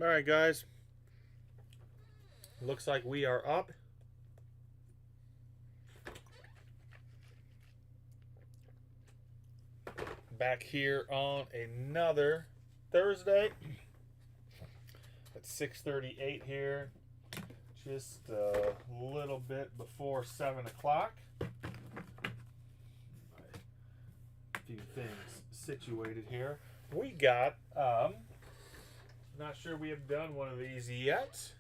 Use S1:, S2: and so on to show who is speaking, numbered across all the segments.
S1: All right, guys. Looks like we are up. Back here on another Thursday at 6:38 here. Just a little bit before 7 o'clock. A few things situated here. We got, not sure we have done one of these yet.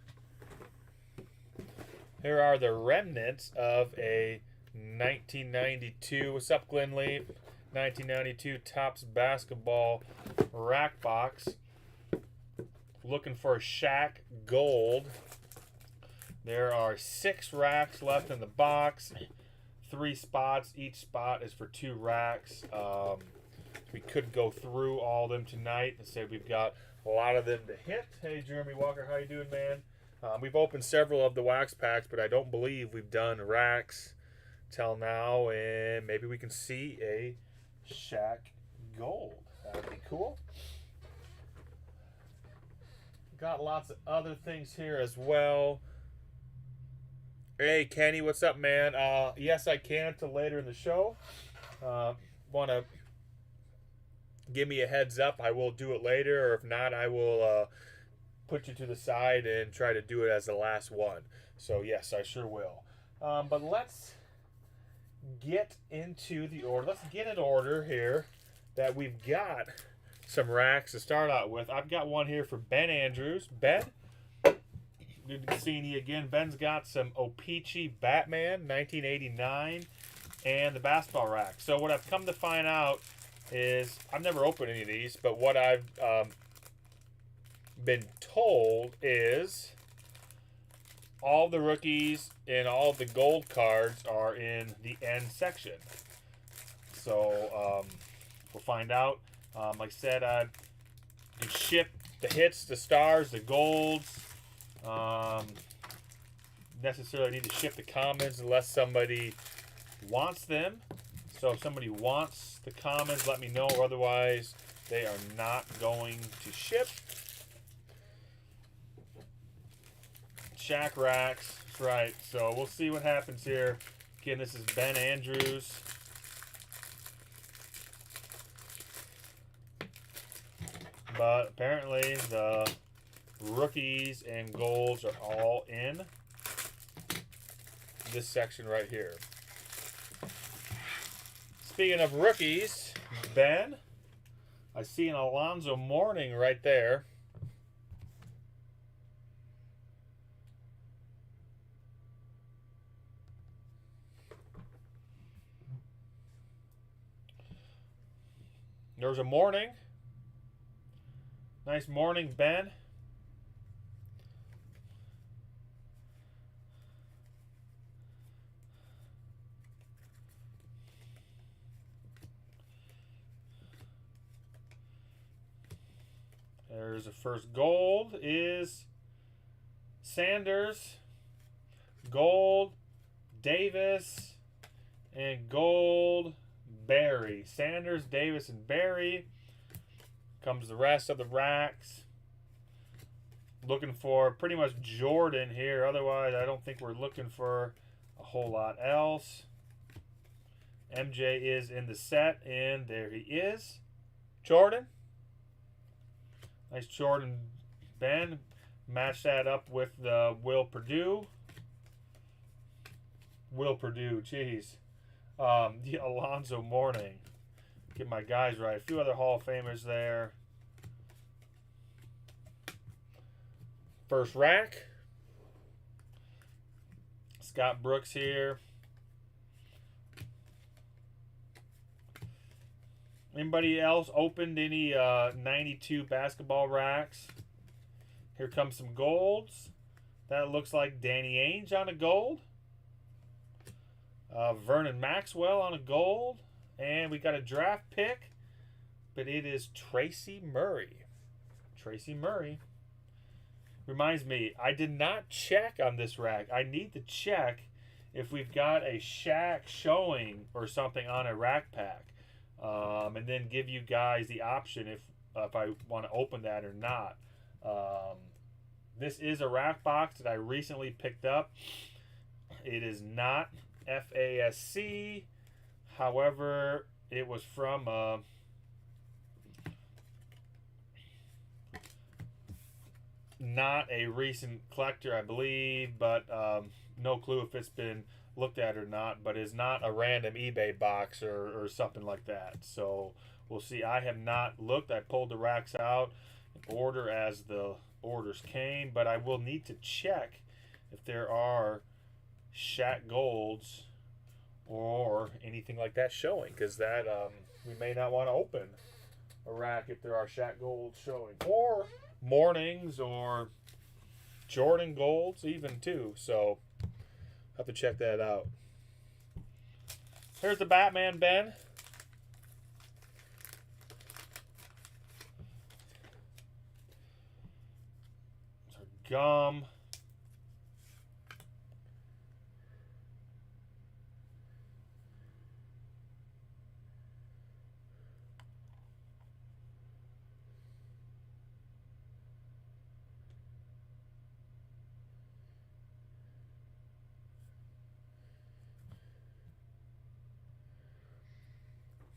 S1: Here are the remnants of a 1992. What's up, Glenn Lee? 1992 Topps basketball rack box. Looking for a Shaq Gold. There are 6 racks left in the box. 3 spots. Each spot is for 2 racks. We could go through all of them tonight and say we've got a lot of them to hit. Hey, Jeremy Walker, how you doing, man? We've opened several of the wax packs, but I don't believe we've done racks till now, and maybe we can see a Shaq Gold. That would be cool. Got lots of other things here as well. Hey, Kenny, what's up, man? Yes, I can until later in the show. Want to give me a heads up, I will do it later, or if not, I will put you to the side and try to do it as the last one. So yes, I sure will. But let's get into the order. Let's get in order here that we've got some racks to start out with. I've got one here for Ben Andrews. Ben, good seeing you again. Ben's got some O-Pee-Chee Batman 1989 and the basketball rack. So what I've come to find out is I've never opened any of these, but what I've been told is all the rookies and all the gold cards are in the end section. So we'll find out. Like I said, I can ship the hits, the stars, the golds. Necessarily need to ship the commons unless somebody wants them. So if somebody wants the commons, let me know. Otherwise, they are not going to ship. Shaq racks. That's right. So we'll see what happens here. Again, this is Ben Andrews. But apparently the rookies and golds are all in this section right here. Speaking of rookies, Ben, I see an Alonzo Mourning right there. There's a Mourning. Nice morning, Ben. There's the first gold is Sanders, gold, Davis, and gold, Barry. Sanders, Davis, and Barry. Comes the rest of the racks. Looking for pretty much Jordan here. Otherwise, I don't think we're looking for a whole lot else. MJ is in the set, and there he is. Jordan. Nice Jordan, Ben. Match that up with the Will Purdue. Will Purdue, jeez. The Alonzo Mourning. Get my guys right. A few other Hall of Famers there. First rack. Scott Brooks here. Anybody else opened any 92 basketball racks? Here comes some golds. That looks like Danny Ainge on a gold. Vernon Maxwell on a gold. And we got a draft pick, but it is Tracy Murray. Tracy Murray. Reminds me, I did not check on this rack. I need to check if we've got a Shaq showing or something on a rack pack. And then give you guys the option if I want to open that or not. This is a rack box that I recently picked up. It is not FASC. However, it was from not a recent collector, I believe, but no clue if it's been looked at or not. But it's not a random eBay box or something like that. So we'll see. I have not looked. I pulled the racks out in order as the orders came, but I will need to check if there are Shaq Golds or anything like that showing, because that we may not want to open a rack if there are Shaq Golds showing, or Mornings or Jordan Golds even too. So have to check that out. Here's the Batman, Ben. Gum.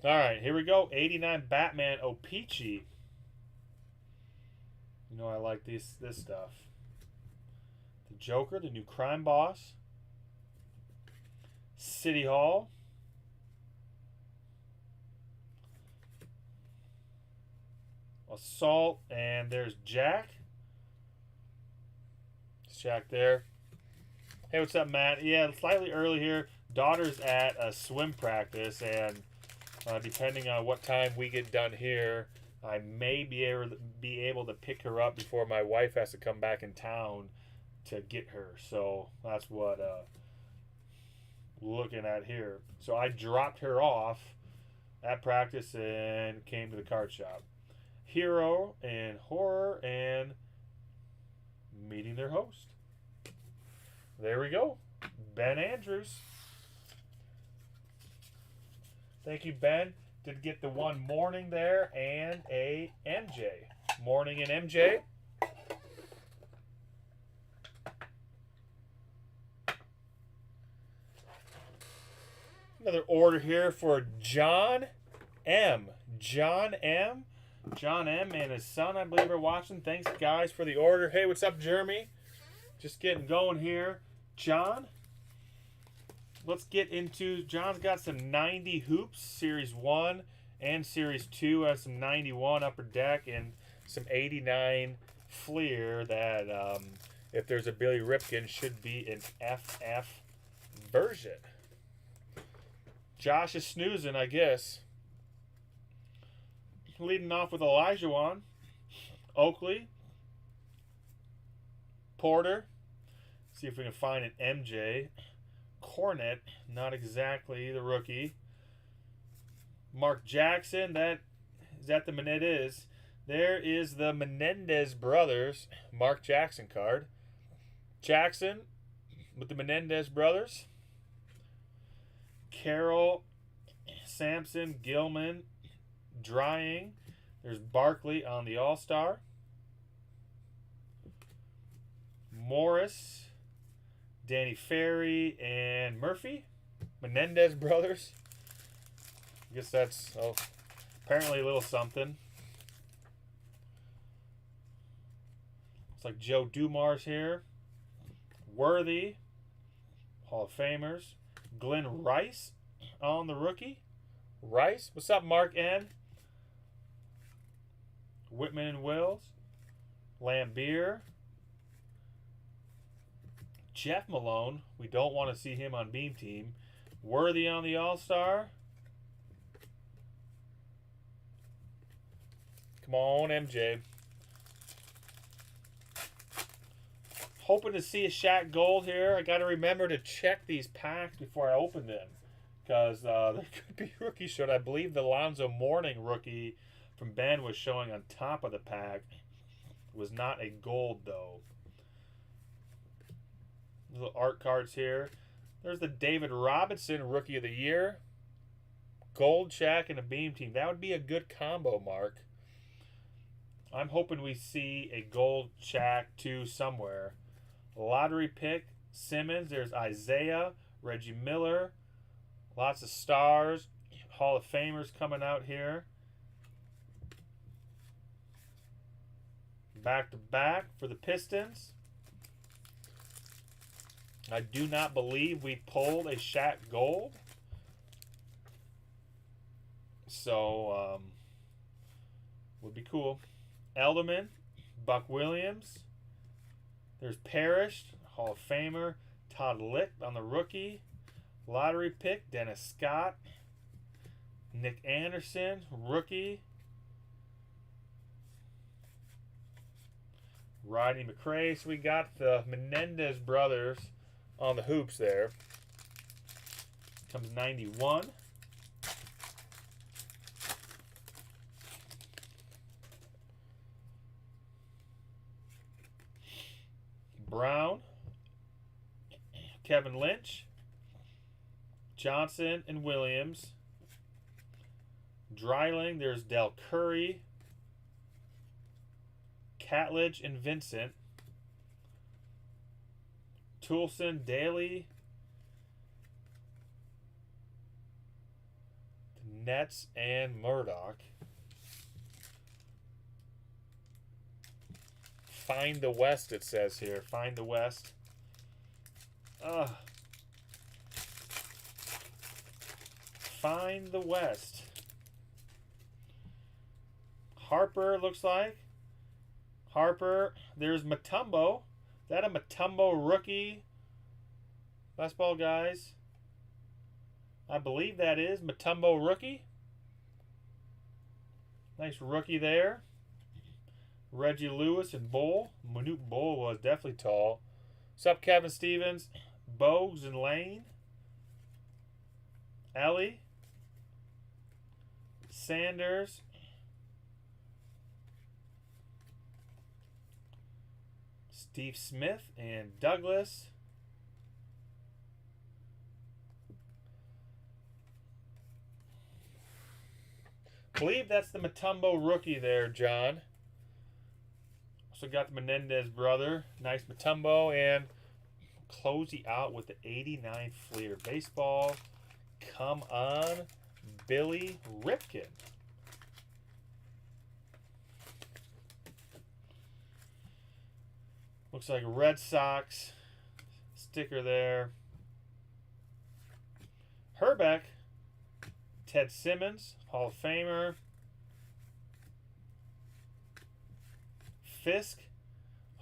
S1: All right, here we go. 89 Batman O-Pee-Chee. You know I like this stuff. The Joker, the new crime boss. City Hall. Assault, and there's Jack. It's Jack there. Hey, what's up, Matt? Yeah, slightly early here. Daughter's at a swim practice, and depending on what time we get done here, I may be able to pick her up before my wife has to come back in town to get her. So that's what looking at here. So I dropped her off at practice and came to the card shop. Hero and Horror and meeting their host. There we go. Ben Andrews. Thank you, Ben. Did get the one Morning there and a MJ. Morning and MJ. Another order here for John M. John M. John M. and his son, I believe, are watching. Thanks, guys, for the order. Hey, what's up, Jeremy? Just getting going here. John, let's get into... John's got some 90 hoops, Series 1 and Series 2. Has some 91 Upper Deck and some 89 Fleer that, if there's a Billy Ripken, should be an FF version. Josh is snoozing, I guess. Leading off with Elijah, Oakley, Porter. See if we can find an MJ. Cornet, not exactly the rookie. Mark Jackson, that the Menendez. There is the Menendez brothers Mark Jackson card. Jackson with the Menendez brothers. Carroll, Sampson, Gilman, Drying. There's Barkley on the All-Star. Morris, Danny Ferry, and Murphy. Menendez brothers. I guess that's apparently a little something. It's like Joe Dumars here. Worthy, Hall of Famers. Glenn Rice on the rookie. Rice. What's up, Mark N? Whitman and Wills. Lambeer. Jeff Malone. We don't want to see him on Beam Team. Worthy on the All-Star. Come on, MJ. Hoping to see a Shaq Gold here. I got to remember to check these packs before I open them, because there could be rookies showed. I believe the Lonzo Mourning rookie from Ben was showing on top of the pack. It was not a gold, though. Little art cards here. There's the David Robinson Rookie of the Year. Gold Shaq and a Beam Team. That would be a good combo, Mark. I'm hoping we see a gold Shaq 2 somewhere. Lottery pick, Simmons. There's Isaiah, Reggie Miller. Lots of stars. Hall of Famers coming out here. Back to back for the Pistons. I do not believe we pulled a Shaq Gold. So, would be cool. Elderman, Buck Williams. There's Parrish, Hall of Famer. Todd Licht on the rookie. Lottery pick, Dennis Scott. Nick Anderson, rookie. Rodney McRae. So we got the Menendez brothers on the hoops there. Comes 91. Brown, Kevin Lynch, Johnson and Williams. Dreiling, there's Del Curry, Catledge and Vincent. Toulson, Daly, the Nets, and Murdoch. Find the West, it says here. Find the West. Find the West. Harper, looks like. Harper. There's Mutombo. Is that a Mutombo rookie? Basketball guys. I believe that is Mutombo rookie. Nice rookie there. Reggie Lewis and Bull. Manute Bull was definitely tall. What's up, Kevin Stevens? Bogues and Lane. Ellie. Sanders. Steve Smith and Douglas. I believe that's the Mutombo rookie there, John. Also got the Menendez brother. Nice Mutombo. And closing out with the 89 Fleer baseball. Come on, Billy Ripken. Looks like Red Sox sticker there. Herbeck, Ted Simmons, Hall of Famer. Fisk,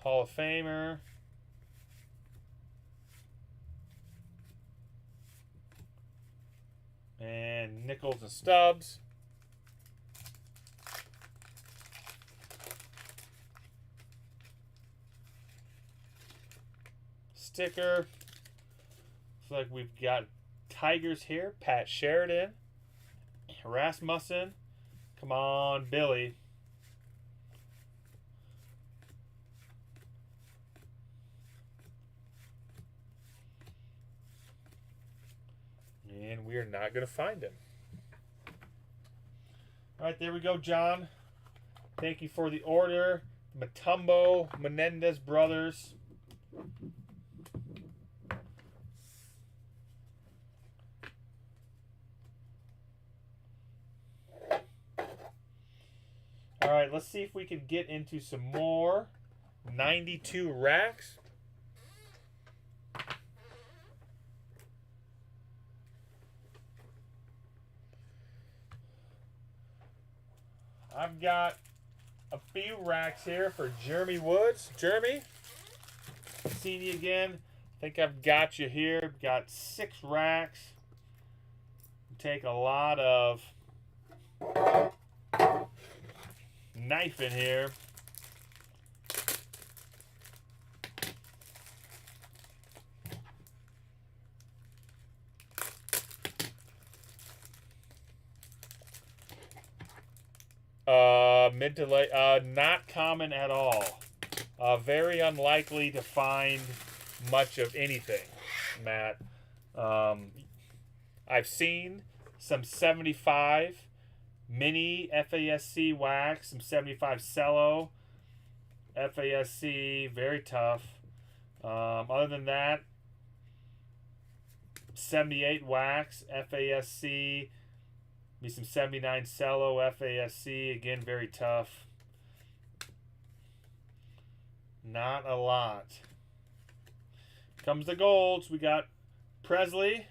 S1: Hall of Famer. And Nichols and Stubbs. Sticker. Looks like we've got Tigers here. Pat Sheridan. Rasmussen. Come on, Billy. And we are not going to find him. All right, there we go, John. Thank you for the order. Mutombo, Menendez brothers. All right, let's see if we can get into some more 92 racks. I've got a few racks here for Jeremy Woods. Jeremy, seeing you again. I think I've got you here. Got 6 racks. Take a lot of knife in here. Mid to late, not common at all. Very unlikely to find much of anything, Matt. I've seen some 75 Mini FASC wax, some 75 cello FASC, very tough. Other than that, 78 wax FASC, be some 79 cello FASC, again very tough. Not a lot. Comes the golds. We got Presley,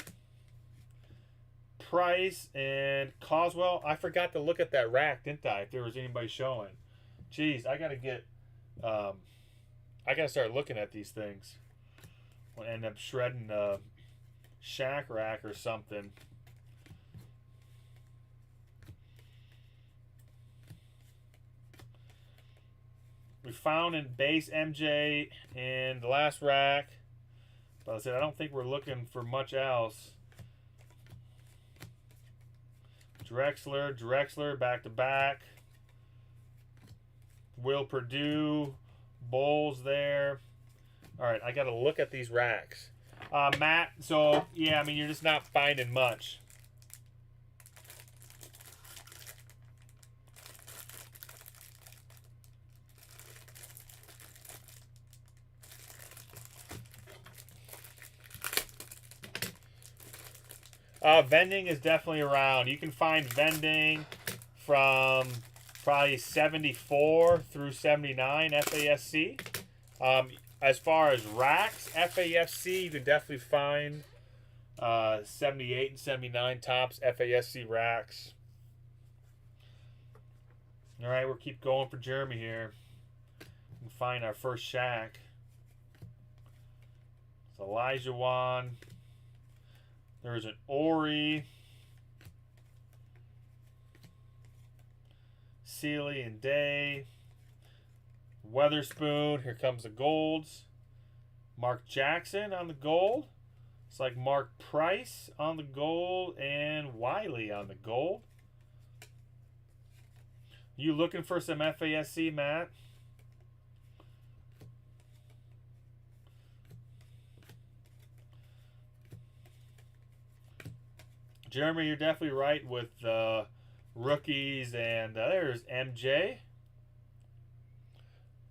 S1: Price, and Coswell. I forgot to look at that rack, didn't I? If there was anybody showing. Jeez, I gotta get. I gotta start looking at these things. I'll end up shredding a shack rack or something. We found in base MJ in the last rack. But I said I don't think we're looking for much else. Drexler, back to back. Will Purdue, Bowles there. All right, I got to look at these racks. Matt, so yeah, I mean, you're just not finding much. Vending is definitely around. You can find vending from probably 74 through 79 FASC. As far as racks, FASC, you can definitely find 78 and 79 tops FASC racks. All right, we'll keep going for Jeremy here. We'll find our first shack. It's Elijah Wan. There's an Ori, Sealy and Day, Weatherspoon. Here comes the golds. Mark Jackson on the gold. It's like Mark Price on the gold and Wiley on the gold. You looking for some FASC, Matt? Jeremy, you're definitely right with rookies, and there's MJ.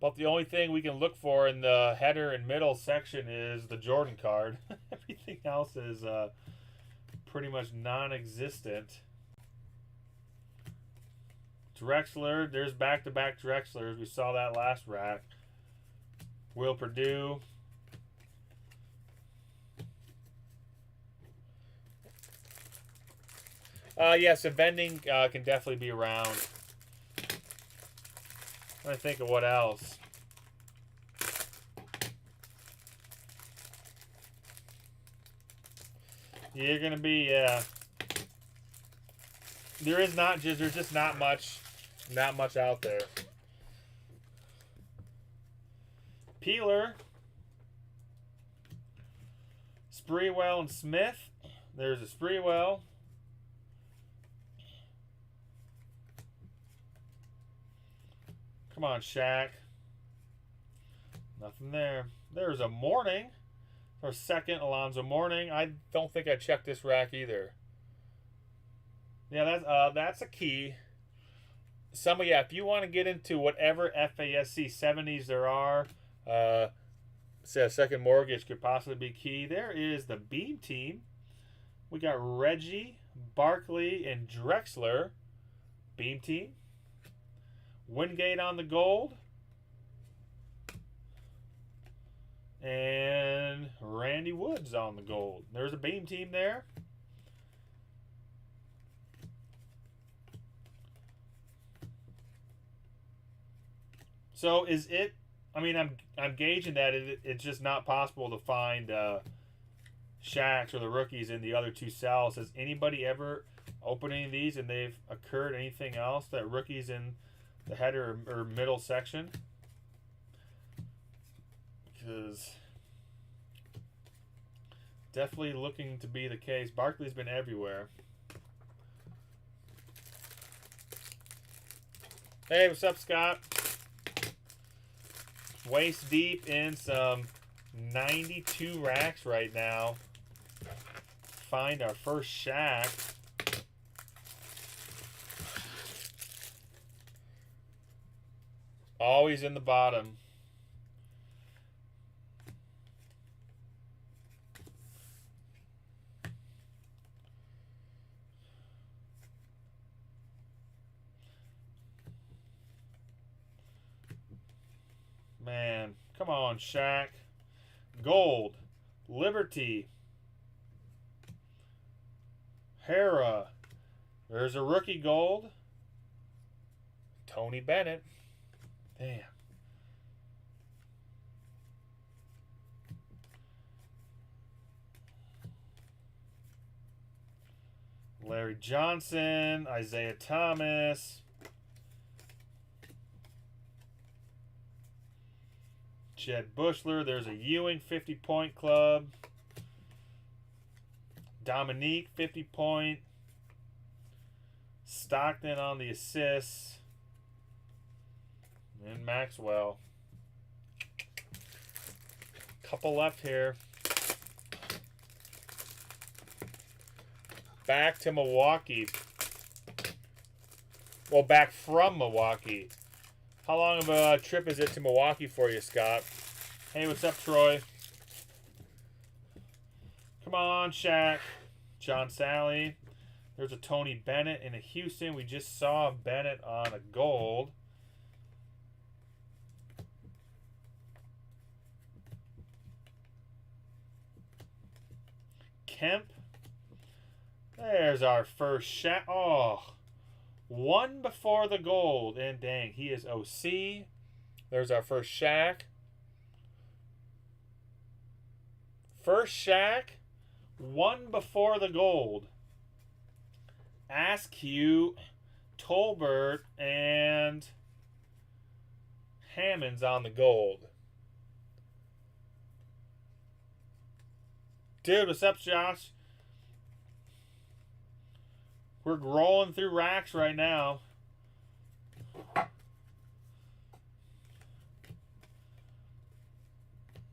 S1: But the only thing we can look for in the header and middle section is the Jordan card. Everything else is pretty much non-existent. Drexler, there's back-to-back Drexlers. We saw that last rack. Will Purdue. Yes, so vending can definitely be around. I'm trying to think of what else. You're gonna be there's just not much out there. Peeler, Spreewell and Smith. There's a Spreewell. Come on, Shaq. Nothing there. There's a Morning. Our second Alonzo Mourning. I don't think I checked this rack either. Yeah, that's a key. If you want to get into whatever FASC 70s there are, say a second mortgage could possibly be key. There is the Beam team. We got Reggie, Barkley, and Drexler. Beam team. Wingate on the gold. And Randy Woods on the gold. There's a Beam team there. So is it, I mean, I'm gauging that it's just not possible to find Shaqs or the rookies in the other two cells. Has anybody ever opened any of these and they've occurred anything else that rookies in the header or middle section? Because definitely looking to be the case. Barkley's been everywhere. Hey, what's up, Scott? Waist deep in some 92 racks right now. Find our first Shaq. Always in the bottom. Man, come on, Shaq. Gold. Liberty. Hera. There's a rookie gold. Tony Bennett. Damn. Larry Johnson. Isaiah Thomas. Jed Bushler. There's a Ewing 50-point club. Dominique 50-point. Stockton on the assists. And Maxwell. Couple left here. Back to Milwaukee. Well, back from Milwaukee. How long of a trip is it to Milwaukee for you, Scott? Hey, what's up, Troy? Come on, Shaq. John Sally. There's a Tony Bennett in a Houston. We just saw Bennett on a gold. Kemp. There's our first Shaq. Oh, one before the gold. And dang, he is OC. There's our first Shaq. First Shaq. One before the gold. Askew, Tolbert, and Hammond's on the gold. Dude, what's up, Josh? We're rolling through racks right now.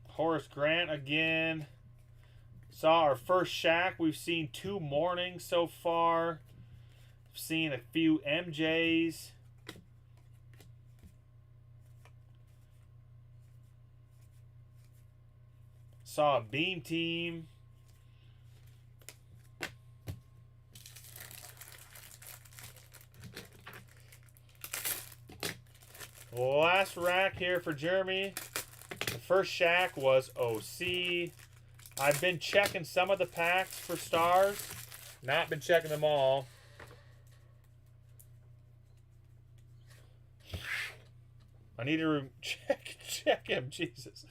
S1: Horace Grant again. Saw our first Shaq. We've seen 2 mornings so far. We've seen a few MJs. Saw a beam team. Last rack here for Jeremy. The first Shaq was OC. I've been checking some of the packs for stars. Not been checking them all. I need to check him. Jesus.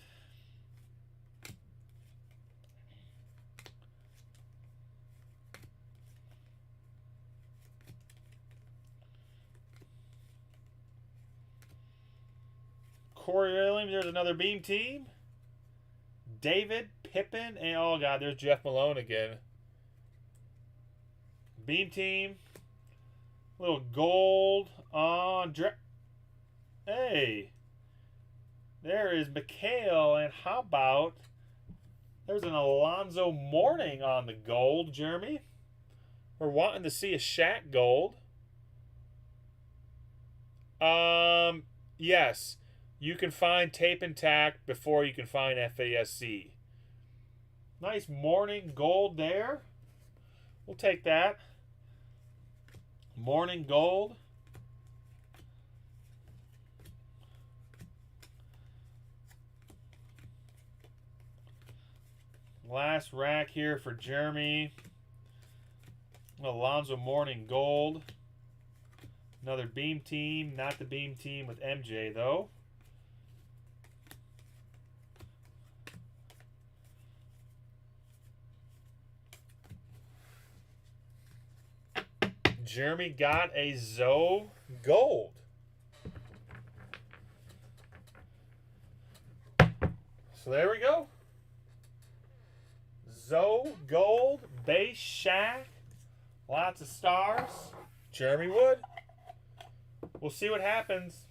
S1: Corey Williams, there's another beam team. David, Pippen, and oh god, there's Jeff Malone again. Beam team. Little gold on hey. There is Mikhail, and how about there's an Alonzo Mourning on the gold, Jeremy. We're wanting to see a Shaq gold. Yes. You can find tape and tack before you can find FASC. Nice Mourning gold there. We'll take that. Mourning gold. Last rack here for Jeremy. Alonzo Mourning gold. Another beam team. Not the beam team with MJ though. Jeremy got a Zoe gold. So there we go. Zoe gold, base Shaq, lots of stars. Jeremy Wood. We'll see what happens.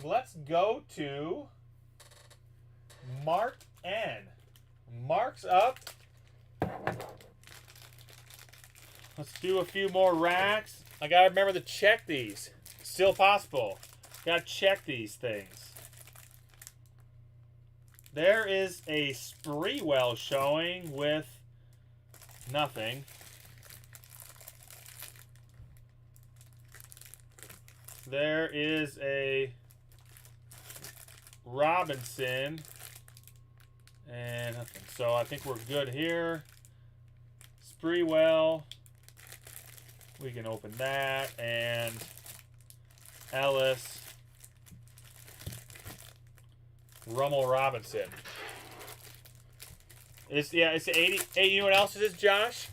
S1: Let's go to Mark N. Mark's up. Let's do a few more racks. I gotta remember to check these. Still possible. Gotta check these things. There is a Spreewell showing with nothing. There is a Robinson and nothing. So I think we're good here. Spreewell. We can open that. And Ellis. Rummel Robinson. It's the 80. Hey, you know what else it is, Josh?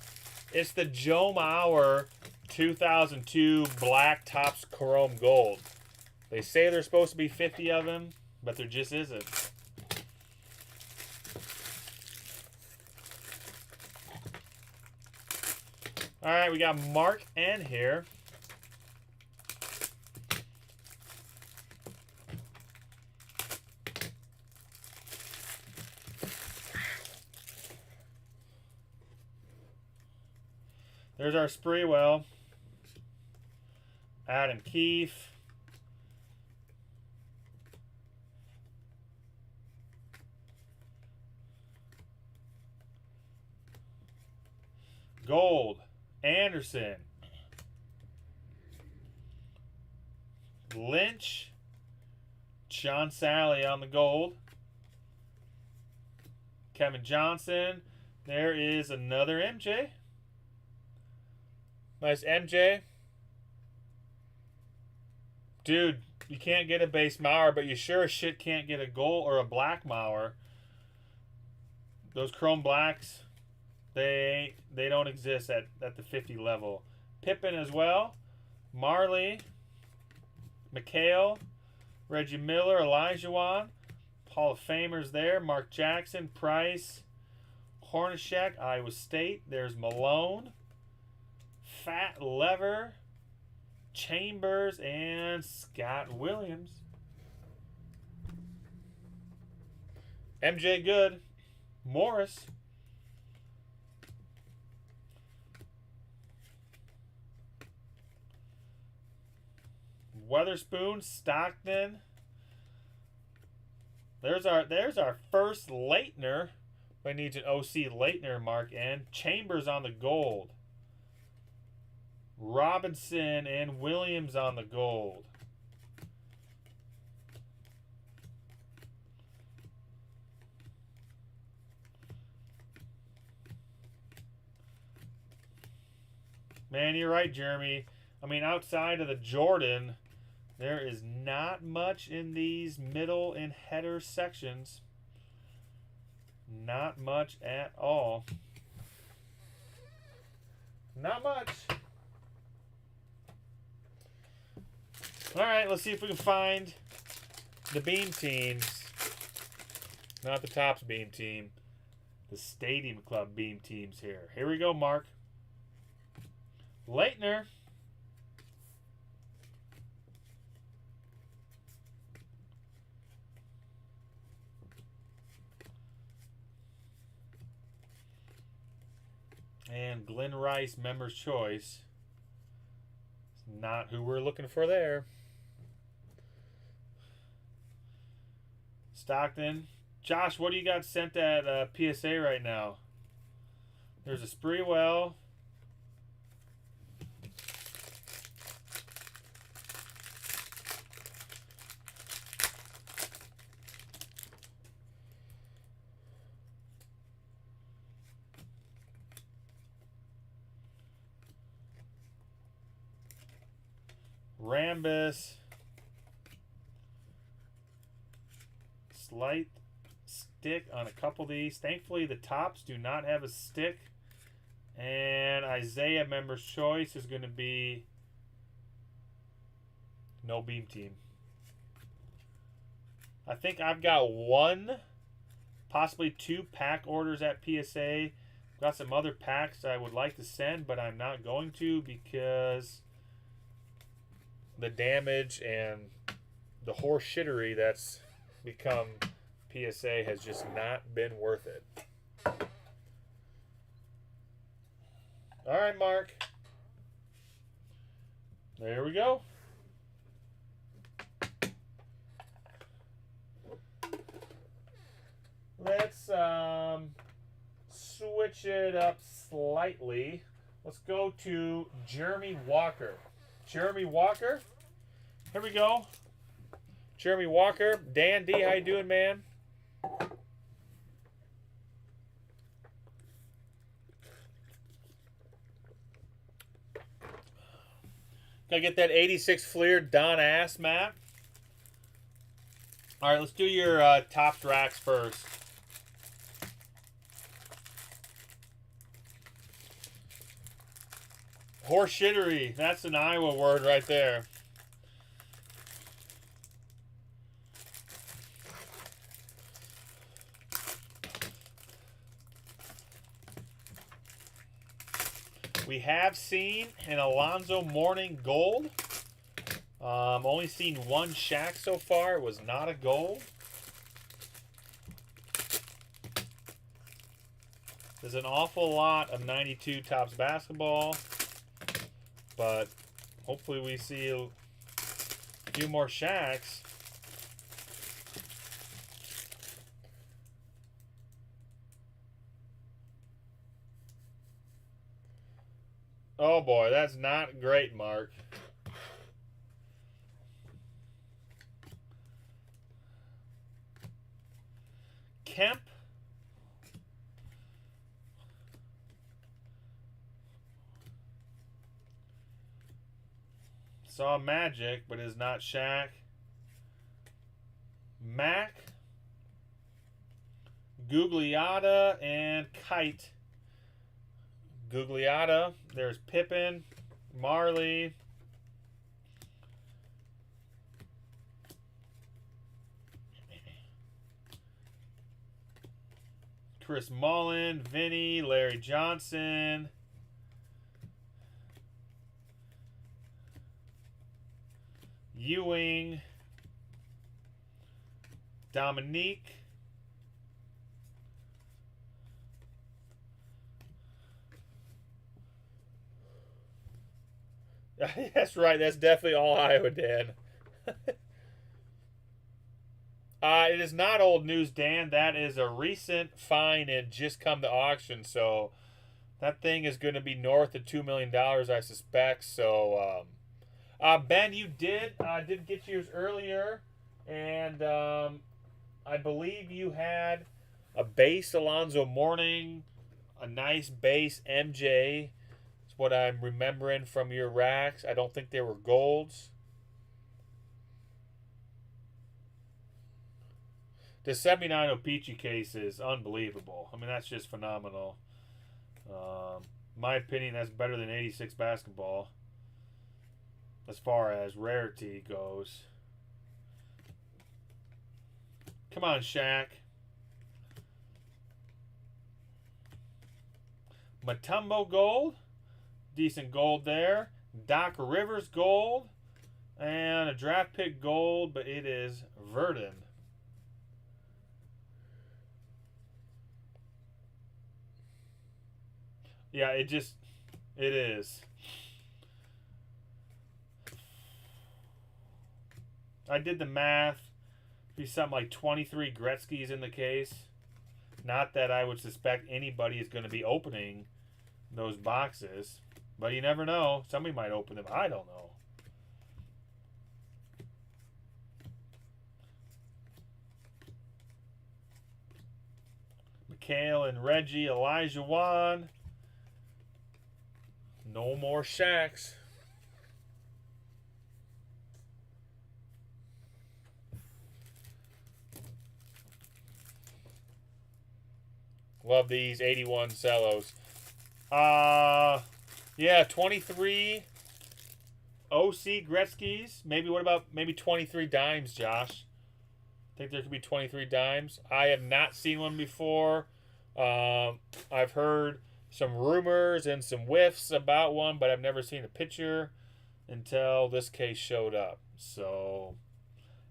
S1: It's the Joe Mauer 2002 Black Tops Chrome Gold. They say there's supposed to be 50 of them, but there just isn't. All right, we got Mark N here. There's our Spreewell. Adam Keefe. Gold. Anderson. Lynch. Sean Sally on the gold. Kevin Johnson. There is another MJ. Nice MJ. Dude, you can't get a base Mauer, but you sure as shit can't get a gold or a black Mauer. Those chrome blacks, they don't exist at the 50 level. Pippen as well. Marley. McHale. Reggie Miller. Elijah Hall of Famers there. Mark Jackson. Price. Hornacek. Iowa State. There's Malone. Fat Lever, Chambers, and Scott Williams. MJ good. Morris. Weatherspoon, Stockton. There's our first Leitner. I need an OC Leitner mark in. Chambers on the gold. Robinson and Williams on the gold. Man, you're right, Jeremy. I mean, outside of the Jordan, there is not much in these middle and header sections. Not much at all. Not much. All right, let's see if we can find the beam teams. Not the Tops beam team. The Stadium Club beam teams here. Here we go, Mark. Leitner. And Glenn Rice, Member's Choice. Not who we're looking for there. Stockton. Josh, what do you got sent at PSA right now? There's a Spreewell. Rambus. Slight stick on a couple of these. Thankfully, the Tops do not have a stick. And Isaiah, Member's Choice, is going to be no beam team. I think I've got one, possibly two pack orders at PSA. Got some other packs I would like to send, but I'm not going to because the damage and the horse shittery that's become PSA has just not been worth it. All right, Mark. There we go. Let's switch it up slightly. Let's go to Jeremy Walker. Jeremy Walker. Here we go. Jeremy Walker. Dan D, how you doing, man? Gotta get that 86 Fleer Don Ass map. All right, let's do your top racks first. Horseshittery. That's an Iowa word right there. We have seen an Alonzo Mourning gold. Only seen one Shaq so far. It was not a gold. There's an awful lot of 92 Topps basketball. But hopefully we see a few more Shaqs. Oh boy, that's not great, Mark. Kemp. Saw Magic, but is not Shaq. Mac. Gugliotta and Kite. Gugliotta. There's Pippen. Marley. Chris Mullin. Vinny. Larry Johnson. Ewing. Dominique. That's right. That's definitely all Iowa, Dan. It is not old news, Dan. That is a recent find and just come to auction. So that thing is going to be north of $2 million, I suspect. So, Ben, you did get yours earlier, and I believe you had a base Alonzo Mourning, a nice base MJ. It's what I'm remembering from your racks. I don't think they were golds. The 79 Opeachy case is unbelievable. I mean, that's just phenomenal. My opinion, that's better than 86 basketball as far as rarity goes. Come on, Shaq. Mutombo gold. Decent gold there. Doc Rivers gold. And a draft pick gold, but it is Verdon. Yeah, it is. I did the math. Be something like 23 Gretzky's in the case. Not that I would suspect anybody is going to be opening those boxes. But you never know. Somebody might open them. I don't know. Mikhail and Reggie, Elijah Wan. No more Shaqs. Love these 81 cellos. Yeah, 23 OC Gretzky's. Maybe what about maybe 23 dimes, Josh? Think there could be 23 dimes. I have not seen one before. I've heard some rumors and some whiffs about one, but I've never seen a picture until this case showed up. So,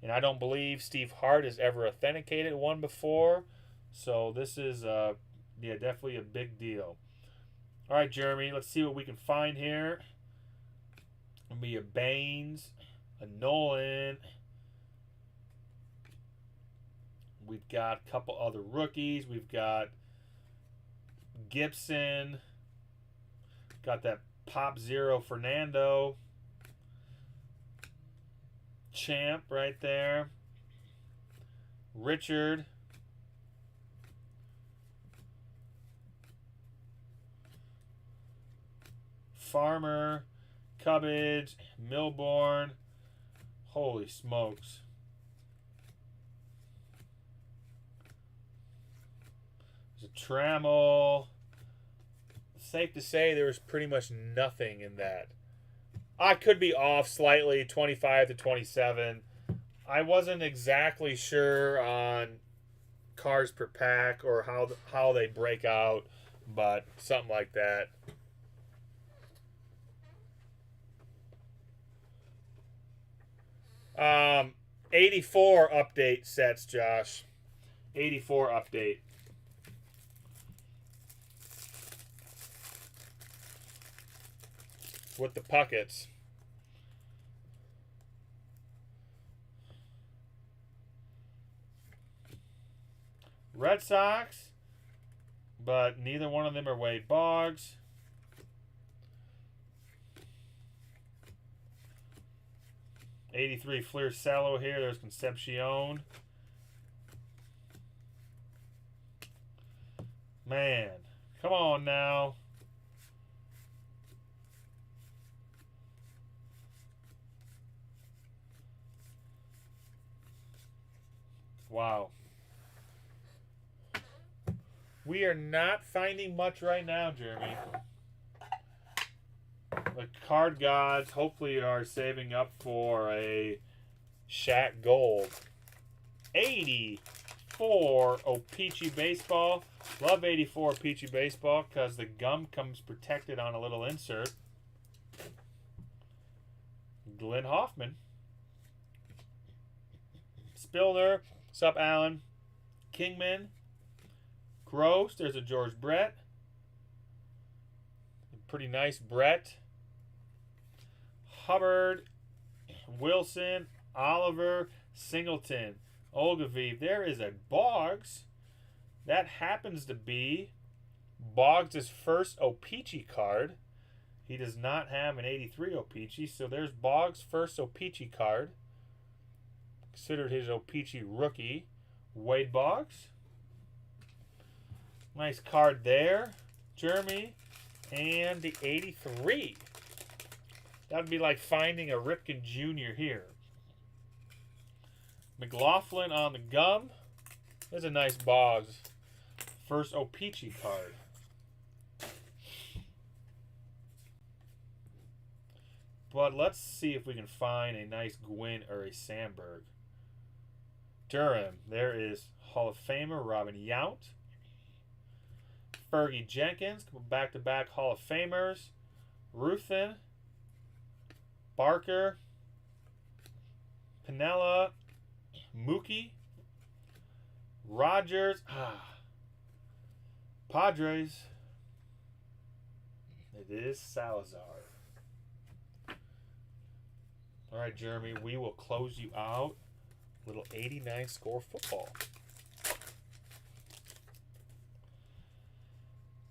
S1: and I don't believe Steve Hart has ever authenticated one before. So this is yeah, definitely a big deal. All right, Jeremy, let's see what we can find here. It'll be a Baines, a Nolan. We've got a couple other rookies. We've got Gibson. Got that Pop Zero Fernando. Champ right there. Richard. Farmer. Cubbage. Milborn. Holy smokes. There's a Trammell. Safe to say there was pretty much nothing in that. I could be off slightly, 25 to 27. I wasn't exactly sure on cards per pack or how they break out, but something like that. Um, 84 update sets, Josh. 84 update. With the Puckets. Red Sox, but neither one of them are Wade Boggs. '83 Fleer Cello here. There's Concepcion. Man, come on now. Wow. We are not finding much right now, Jeremy. The card gods hopefully are saving up for a Shaq Gold. 84 O-Pee-Chee Baseball. Love 84 O-Pee-Chee Baseball because the gum comes protected on a little insert. Glenn Hoffman. Spilner. Sup, Allen. Kingman. Gross. There's a George Brett. Pretty nice Brett. Hubbard. Wilson. Oliver. Singleton. Ogaviv. There is a Boggs. That happens to be Boggs' first O-Pee-Chee card. He does not have an 83 O-Pee-Chee, so there's Boggs' first O-Pee-Chee card. Considered his O-Pee-Chee rookie, Wade Boggs. Nice card there, Jeremy. And the 83. That would be like finding a Ripken Jr. here. McLaughlin on the gum. There's a nice Boggs. First O-Pee-Chee card. But let's see if we can find a nice Gwynn or a Sandberg. Durham. There is Hall of Famer Robin Yount. Fergie Jenkins. Back-to-back Hall of Famers. Ruthin. Barker. Pinella. Mookie. Rogers. Padres. It is Salazar. All right, Jeremy, we will close you out. Little 89 score football.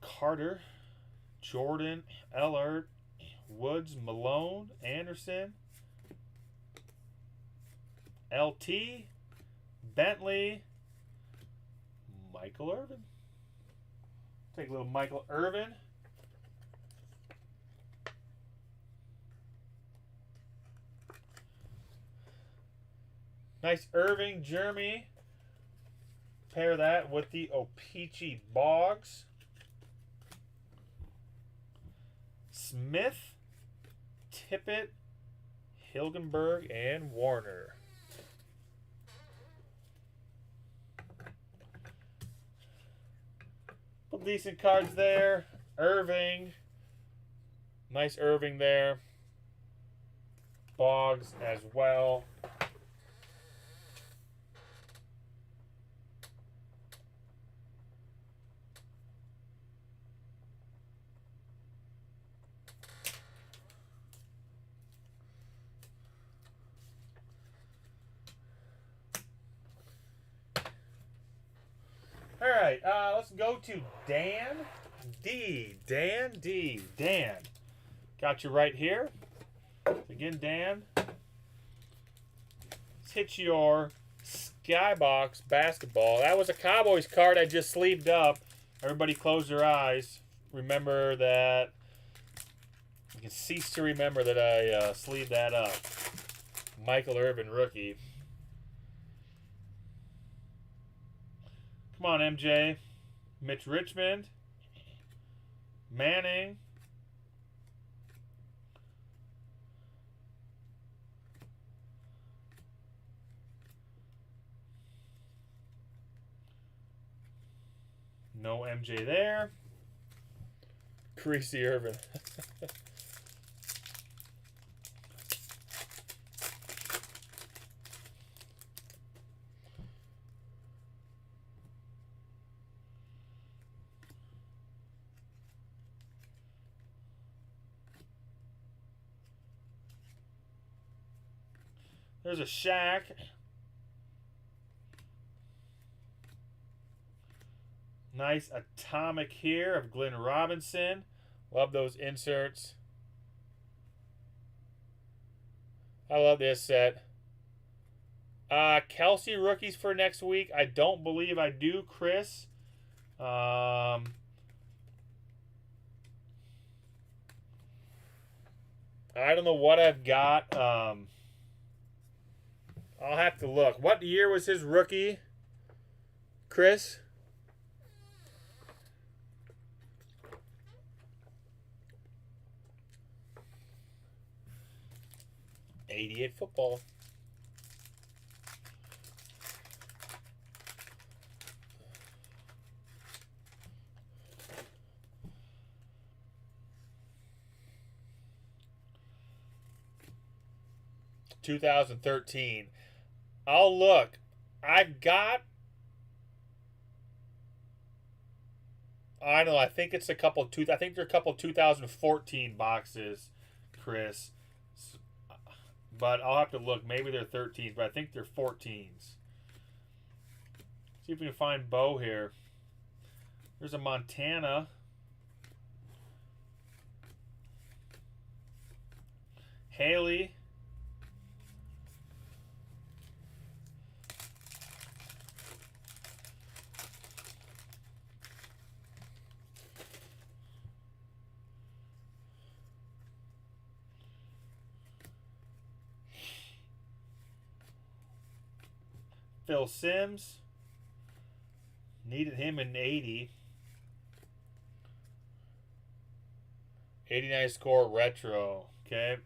S1: Carter, Jordan, Ellard, Woods, Malone, Anderson, LT, Bentley, Michael Irvin. Take a little Michael Irvin. Nice Irving, Jeremy. Pair that with the O-Pee-Chee Boggs. Smith, Tippett, Hilgenberg, and Warner. Some decent cards there. Irving. Nice Irving there. Boggs as well. All right, let's go to Dan D. Dan D. Dan. Got you right here. Again, Dan. Let's hit your Skybox basketball. That was a Cowboys card I just sleeved up. Everybody close their eyes. Remember that. You can cease to remember that I sleeved that up. Michael Irvin, rookie. Come on, MJ. Mitch Richmond. Manning. No MJ there. Creasy Irvin. There's a Shaq. Nice atomic here of Glenn Robinson. Love those inserts. I love this set. Kelsey rookies for next week. I don't believe I do, Chris. I don't know what I've got. I'll have to look. What year was his rookie, Chris? '88 football. '13. I'll look. I've got. I don't know. I think it's a couple. I think there are a couple 2014 boxes, Chris. But I'll have to look. Maybe they're 13s, but I think they're 14s. See if we can find Bo here. There's a Montana. Haley. Phil Simms. Needed him in 80. 89 score retro. Okay.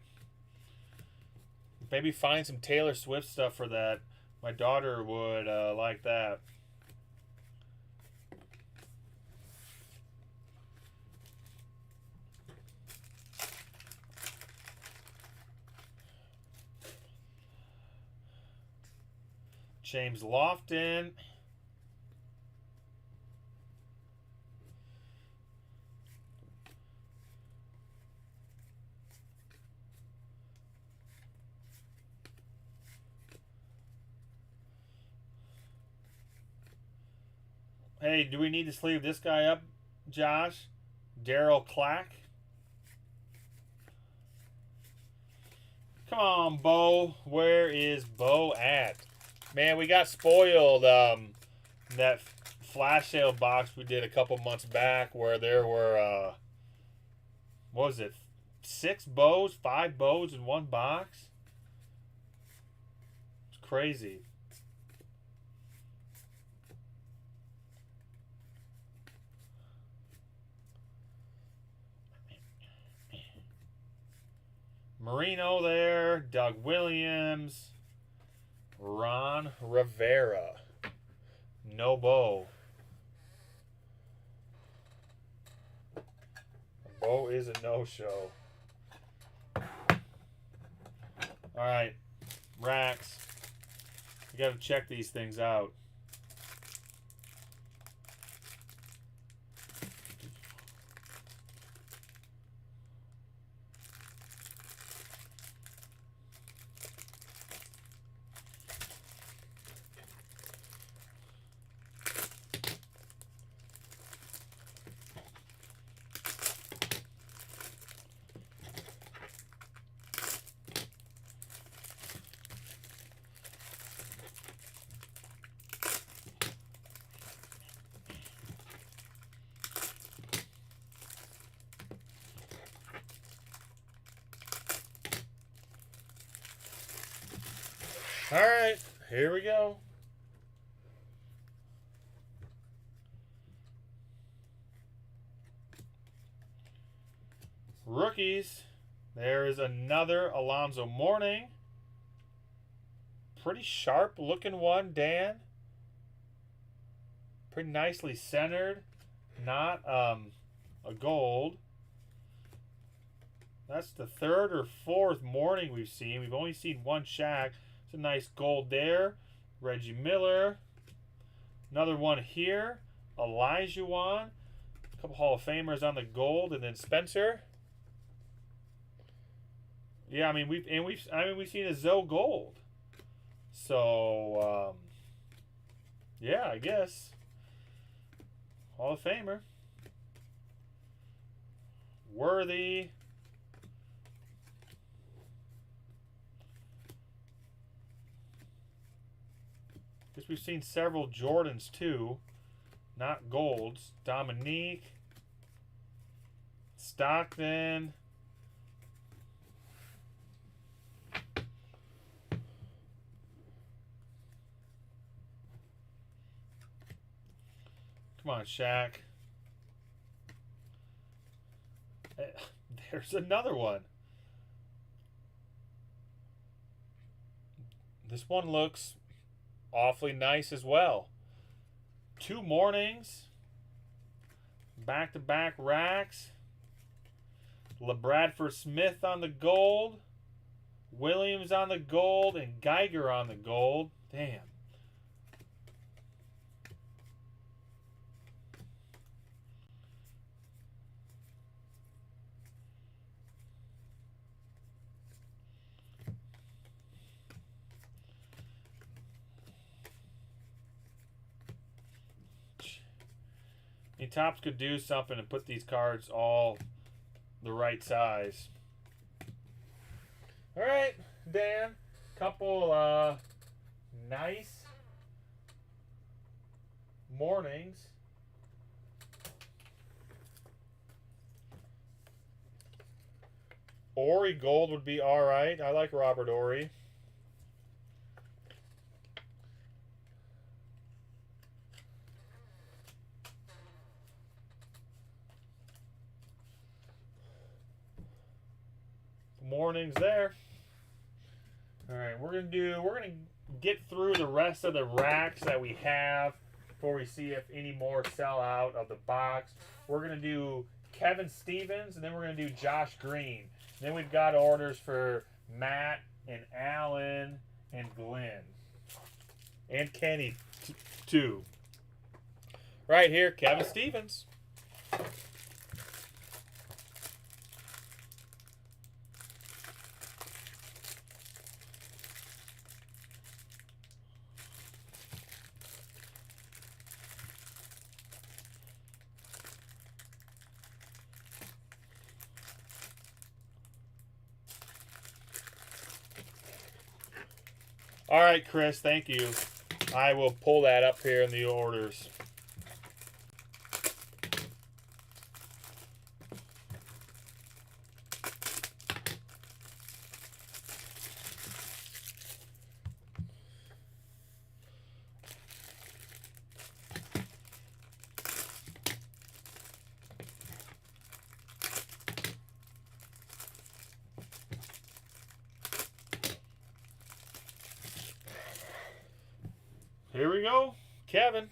S1: Maybe find some Taylor Swift stuff for that. My daughter would like that. James Lofton. Hey, do we need to sleeve this guy up, Josh? Daryl Clack. Come on, Bo. Where is Bo at? Man, we got spoiled. That flash sale box we did a couple months back where there were, what was it? 6 bows, 5 bows in one box? It's crazy. Marino there, Doug Williams, Ron Rivera. No Bo. Bo is a no-show. Alright, racks. You gotta check these things out. All right, here we go. Rookies. There is another Alonzo Mourning. Pretty sharp looking one, Dan. Pretty nicely centered. Not a gold. That's the third or fourth Mourning we've seen. We've only seen one Shaq. It's a nice gold there. Reggie Miller. Another one here. Olajuwon. A couple Hall of Famers on the gold, and then Spencer. Yeah, I mean we've seen a Zoe gold. So yeah, I guess Hall of Famer. Worthy. Guess we've seen several Jordans too, not golds. Dominique. Stockton. Come on, Shaq. There's another one. This one looks awfully nice as well. Two Mournings. Back-to-back racks. LaBradford Smith on the gold. Williams on the gold. And Geiger on the gold. Damn. I mean, Topps could do something and put these cards all the right size. All right, Dan. Couple nice Mournings. Ori gold would be all right. I like Robert Ori. Mournings there. All right, we're gonna get through the rest of the racks that we have before we see if any more sell out of the box. We're gonna do Kevin Stevens, and then we're gonna do Josh Green. And then we've got orders for Matt and Alan and Glenn and Kenny too. Right here, Kevin Stevens. All right, Chris, thank you. I will pull that up here in the orders. Here we go, Kevin.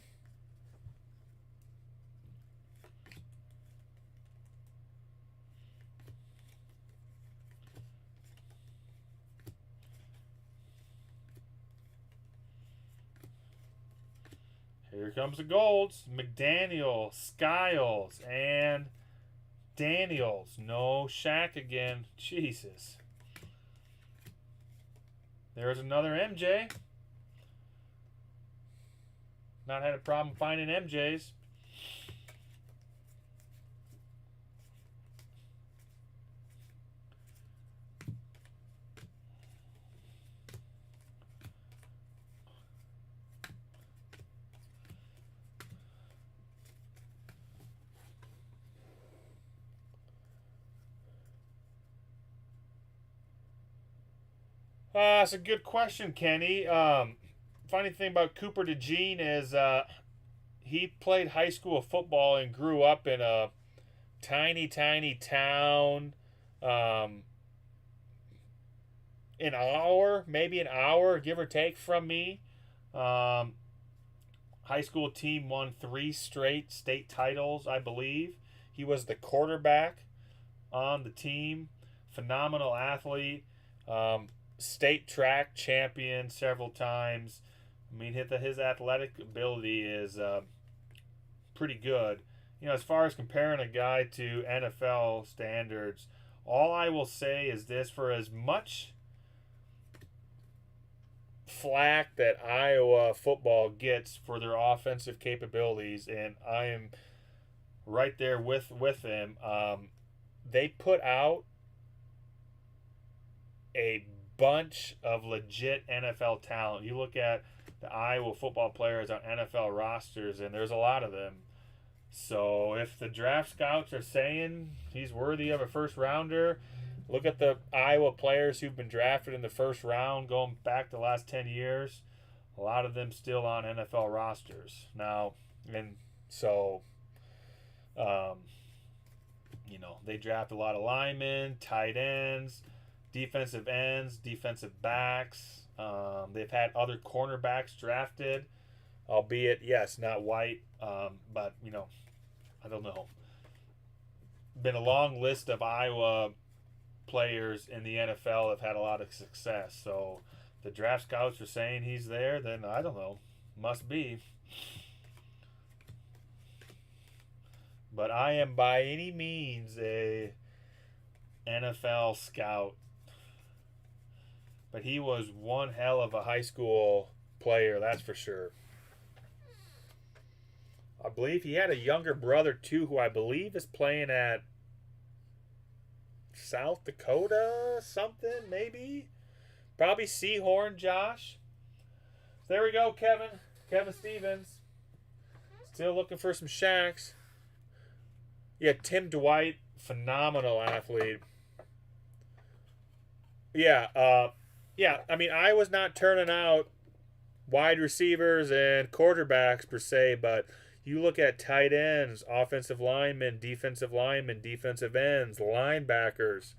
S1: Here comes the golds. McDaniel, Skiles, and Daniels. No Shaq again. Jesus. There's another MJ. Not had a problem finding MJs. That's a good question, Kenny. Funny thing about Cooper DeJean is he played high school football and grew up in a tiny, tiny town. Um, an hour, maybe an hour, give or take from me. Um, High school team won 3 straight state titles, I believe. He was the quarterback on the team. Phenomenal athlete. State track champion several times. I mean, his athletic ability is pretty good. As far as comparing a guy to NFL standards, all I will say is this: for as much flack that Iowa football gets for their offensive capabilities, and I am right there with them. They put out a bunch of legit NFL talent. You look at the Iowa football players on NFL rosters, and there's a lot of them. So if the draft scouts are saying he's worthy of a first rounder, look at the Iowa players who've been drafted in the first round going back the last 10 years. A lot of them still on NFL rosters now. And so, um, they draft a lot of linemen, tight ends, defensive ends, defensive backs. They've had other cornerbacks drafted, albeit, yes, not white, but, I don't know. Been a long list of Iowa players in the NFL have had a lot of success. So the draft scouts are saying he's there, then I don't know. Must be. But I am by any means a NFL scout. But he was one hell of a high school player, that's for sure. I believe he had a younger brother too, who I believe is playing at South Dakota, something maybe. Probably Seahorn, Josh. There we go, Kevin. Kevin Stevens. Still looking for some Shaqs. Yeah, Tim Dwight, phenomenal athlete. Yeah. I mean, I was not turning out wide receivers and quarterbacks per se, but you look at tight ends, offensive linemen, defensive ends, linebackers,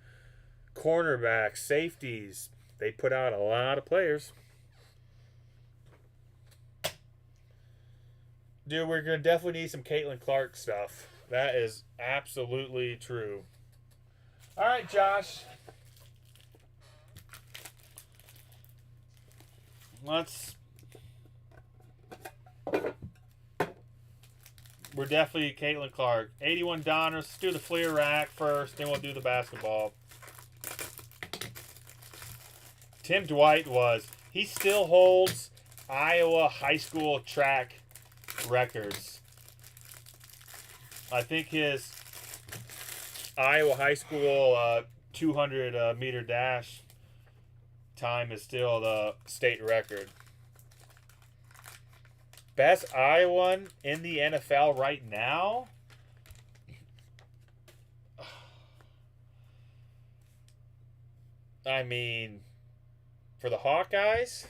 S1: cornerbacks, safeties. They put out a lot of players. Dude, we're going to definitely need some Caitlin Clark stuff. That is absolutely true. All right, Josh. We're definitely Caitlin Clark. 81 Donners. Let's do the Fleer rack first, then we'll do the basketball. Tim Dwight he still holds Iowa high school track records. I think his Iowa high school 200 meter dash time is still the state record. Best Iowan in the NFL right now? I mean, for the Hawkeyes,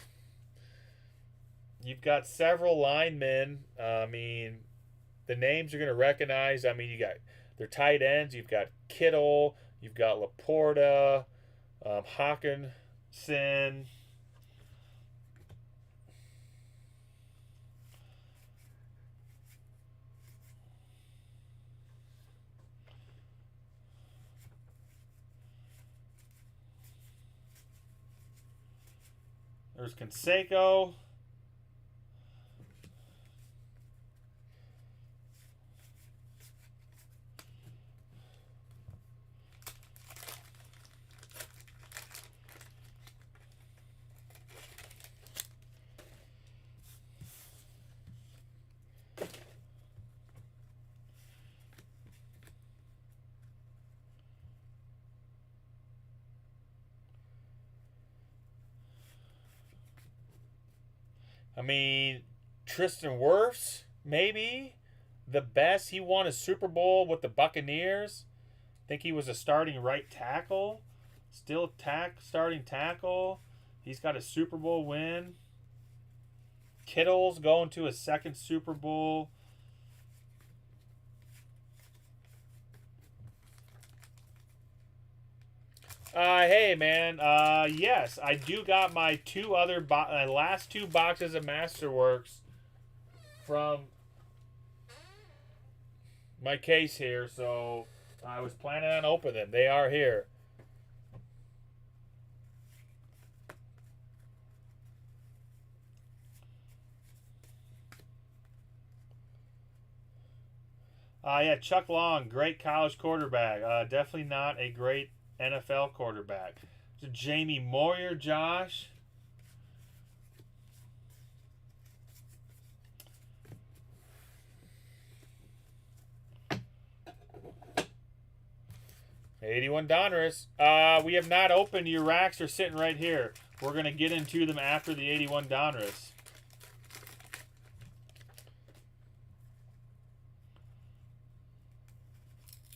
S1: you've got several linemen. I mean, the names you're going to recognize. I mean, you got their tight ends. You've got Kittle. You've got Laporta, Hawkinson. There's Conseco. I mean, Tristan Wirfs, maybe the best. He won a Super Bowl with the Buccaneers. I think he was a starting right tackle. Still starting tackle. He's got a Super Bowl win. Kittle's going to a second Super Bowl. Hey man, yes, I do got my last two boxes of Masterworks from my case here, so I was planning on opening them. They are here. Yeah, Chuck Long, great college quarterback. Definitely not a great NFL quarterback. So Jamie Moyer, Josh. $81 Donruss. We have not opened your racks. They're sitting right here. We're going to get into them after the $81 Donruss.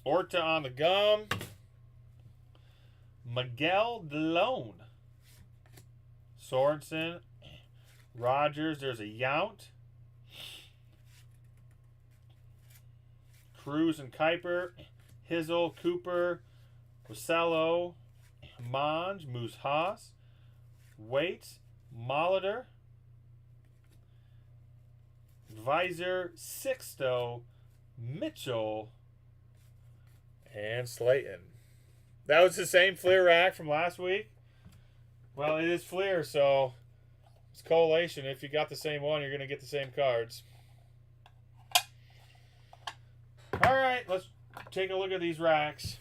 S1: Orta on the gum. Miguel Delone. Sorensen. Rogers. There's a Yount. Cruz and Kuiper. Hizzle, Cooper. Rosello. Monge. Moose Haas. Waits. Molitor. Visor. Sixto. Mitchell. And Slayton. That was the same Fleer rack from last week. Well, it is Fleer, so it's collation. If you got the same one, you're going to get the same cards. All right, let's take a look at these racks.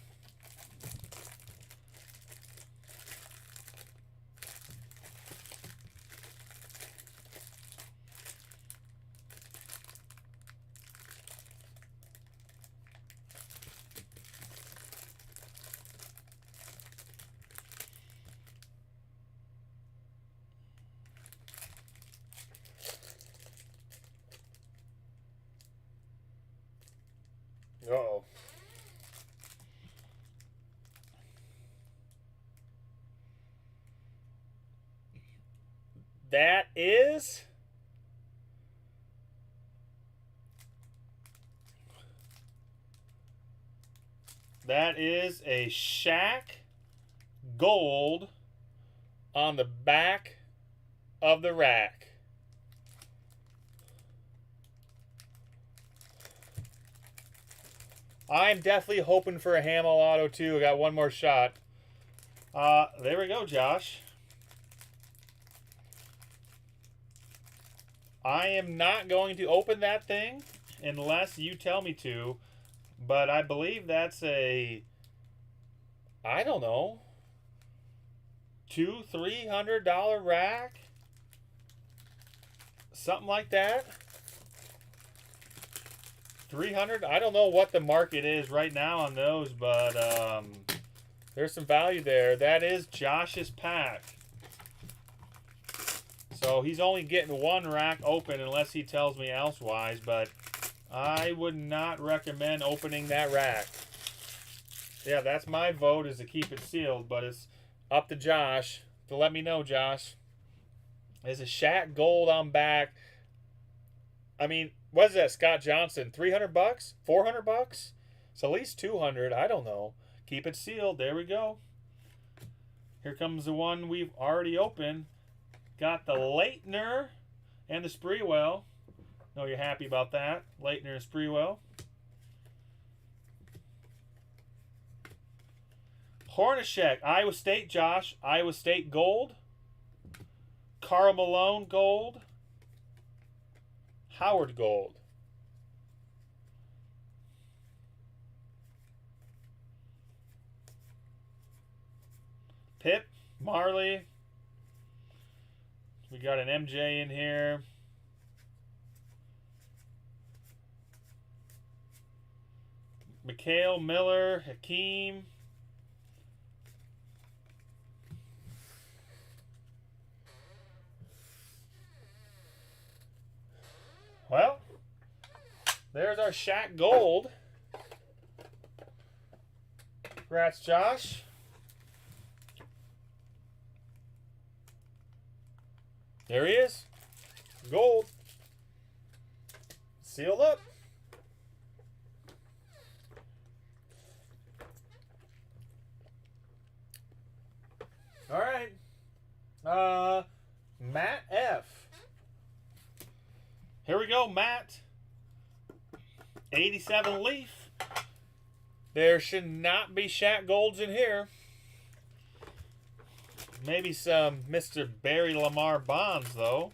S1: Uh-oh. That is a Shaq gold on the back of the rack. I'm definitely hoping for a Hamel auto too. I got one more shot. There we go, Josh. I am not going to open that thing unless you tell me to, but I believe that's a, I don't know, $200-$300 rack, something like that. 300. I don't know what the market is right now on those, but there's some value there. That is Josh's pack. So he's only getting one rack open unless he tells me elsewise, but I would not recommend opening that rack. Yeah, that's my vote, is to keep it sealed, but it's up to Josh to let me know, Josh. There's a Shaq gold on back. I mean, what is that, Scott Johnson? $300? $400? It's at least $200. I don't know. Keep it sealed. There we go. Here comes the one we've already opened. Got the Leitner and the Spreewell. Know you're happy about that. Leitner and Spreewell. Hornacek, Iowa State, Josh. Iowa State gold. Karl Malone gold. Howard gold. Pip, Marley. We got an MJ in here. Mikhail Miller, Hakeem. Well, there's our Shaq gold. Congrats, Josh. There he is. Gold. Sealed up. All right. Matt F. Here we go, Matt. 87 Leaf. There should not be Shaq Golds in here. Maybe some Mr. Barry Lamar Bonds, though.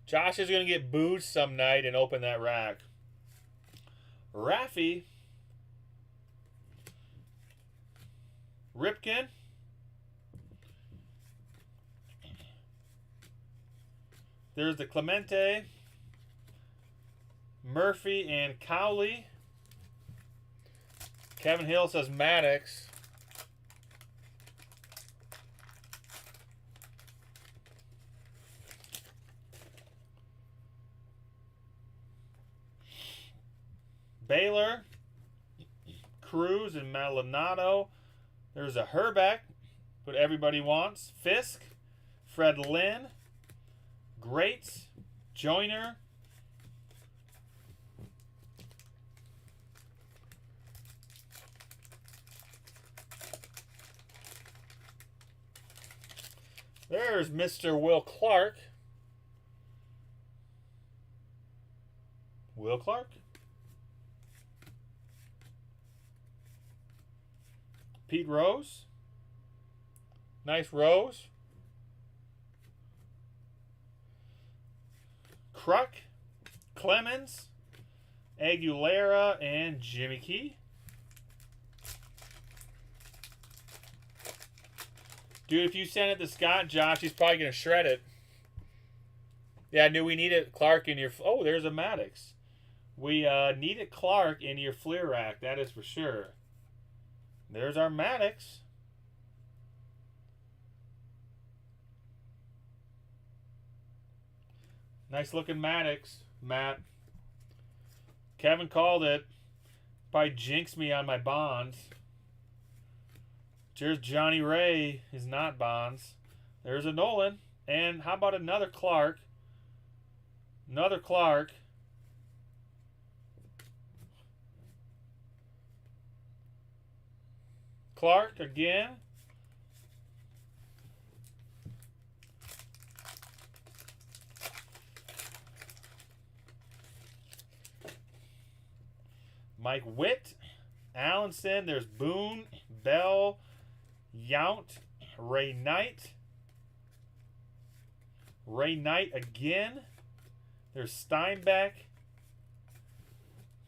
S1: Josh is going to get booed some night and open that rack. Raffy. Ripken. There's the Clemente. Murphy and Cowley. Kevin Hill says Maddox. Baylor, Cruz, and Maldonado. There's a Herbeck, what everybody wants. Fisk, Fred Lynn, Greats, Joyner. There's Mr. Will Clark. Will Clark. Pete Rose. Nice Rose. Kruk. Clemens. Aguilera and Jimmy Key. Dude, if you send it to Scott, Josh, he's probably going to shred it. Yeah, I knew we needed Clark in your... Oh, there's a Maddox. We needed Clark in your Fleer rack. That is for sure. There's our Maddox. Nice looking Maddox, Matt. Kevin called it. Probably jinxed me on my bonds. There's Johnny Ray is not bonds. There's a Nolan. And how about another Clark? Another Clark. Clark again. Mike Witt. Allenson. There's Boone. Bell. Yount. Ray Knight. Ray Knight again. There's Steinbeck.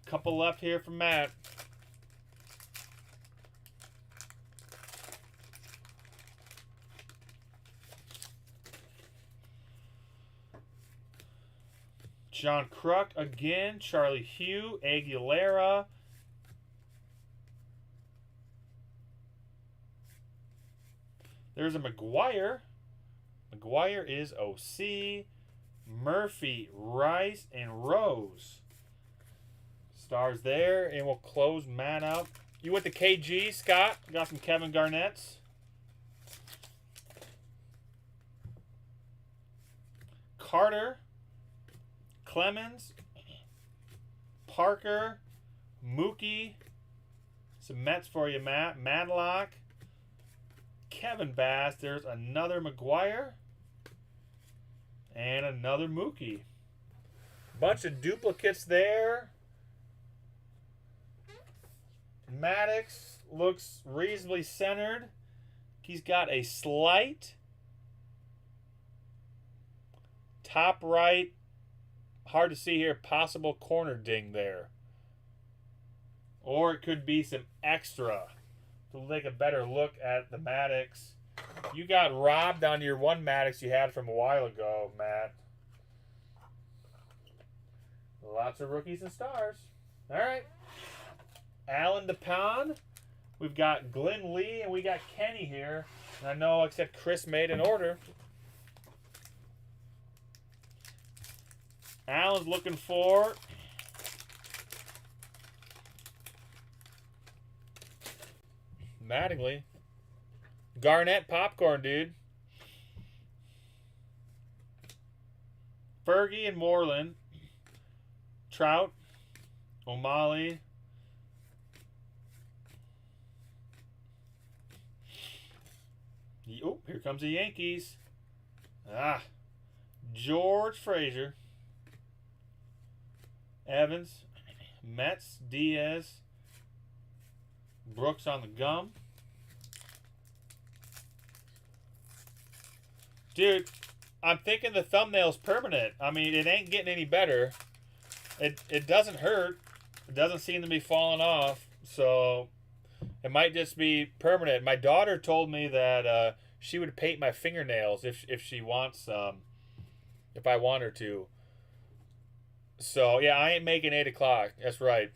S1: Couple left here from Matt. John Kruk again. Charlie Hugh. Aguilera. There's a McGuire. McGuire is OC. Murphy, Rice, and Rose. Stars there, and we'll close Matt out. You went to KG, Scott. Got some Kevin Garnett's. Carter. Clemens. Parker. Mookie. Some Mets for you, Matt. Madlock. Kevin Bass. There's another McGuire. And another Mookie. Bunch of duplicates there. Maddox looks reasonably centered. He's got a slight top right, hard to see here, possible corner ding there. Or it could be some extra to take a better look at the Maddox. You got robbed on your one Maddox you had from a while ago, Matt. Lots of rookies and stars. All right. Alan DePon. We've got Glenn Lee and we got Kenny here. And I know, except Chris made an order. Alan's looking for Mattingly. Garnett popcorn, dude. Fergie and Moreland. Trout. O'Malley. Oh, here comes the Yankees. George Frazier. Evans. Mets. Diaz. Brooks on the gum. Dude, I'm thinking the thumbnail's permanent. I mean, it ain't getting any better. It doesn't hurt. It doesn't seem to be falling off. So it might just be permanent. My daughter told me that she would paint my fingernails if she wants, if I want her to. So yeah, I ain't making 8 o'clock. That's right.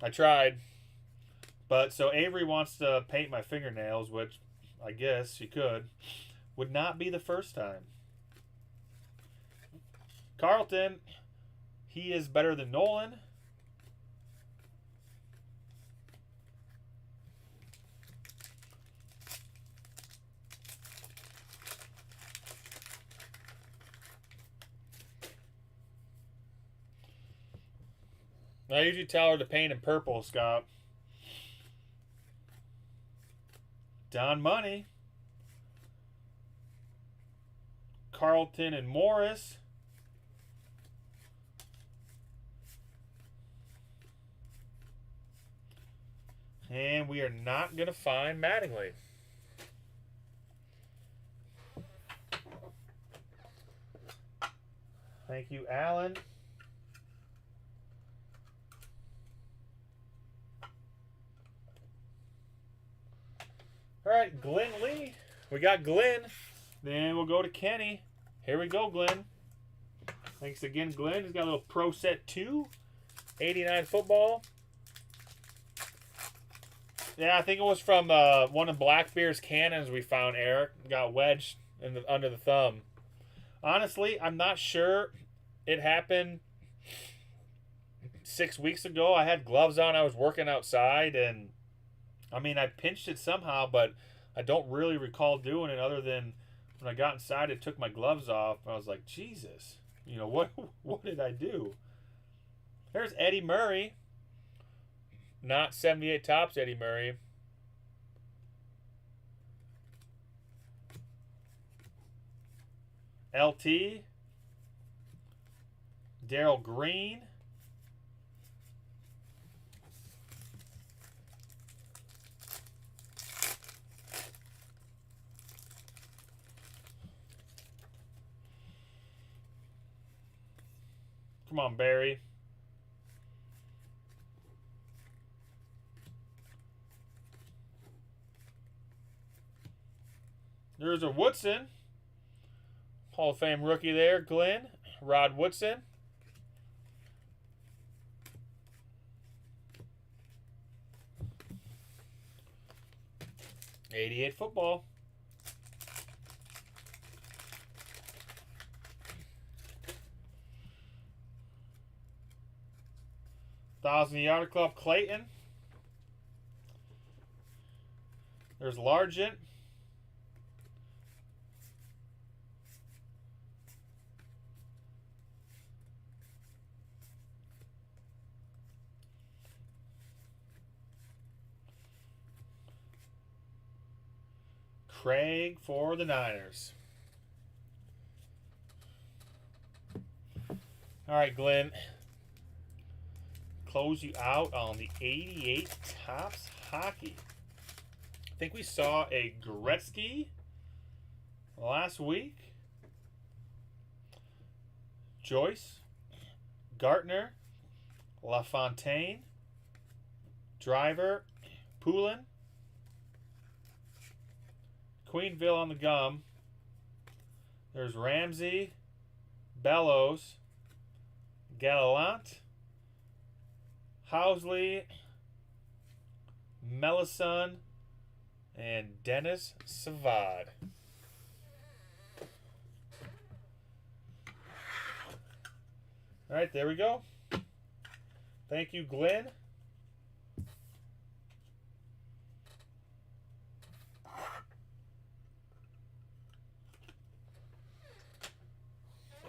S1: I tried. But so Avery wants to paint my fingernails, which I guess she could. Would not be the first time. Carlton, he is better than Nolan. I usually tell her to paint in purple, Scott. Don Money. Carlton and Morris. And we are not going to find Mattingly. Thank you, Alan. All right, Glenn Lee. We got Glenn. Then we'll go to Kenny. Here we go, Glenn. Thanks again, Glenn. He's got a little Pro Set 2. 89 football. Yeah, I think it was from one of Blackbeard's cannons we found, Eric. Got wedged under the thumb. Honestly, I'm not sure it happened 6 weeks ago. I had gloves on. I was working outside, and I mean, I pinched it somehow, but I don't really recall doing it other than when I got inside, it took my gloves off. I was like, Jesus, you know, what did I do? There's Eddie Murray. Not 78 tops, Eddie Murray. LT. Darryl Green. Come on, Barry. There's a Woodson. Hall of Fame rookie there, Glenn. Rod Woodson. '88 football. Thousand-yard club, Clayton. There's Largent. Craig for the Niners. All right, Glenn. Close you out on the 88 Topps Hockey. I think we saw a Gretzky last week. Joyce, Gartner, LaFontaine, Driver, Poulin, Queenville on the gum. There's Ramsey, Bellows, Gallant, Housley, Mellison, and Dennis Savad. All right, there we go. Thank you, Glenn.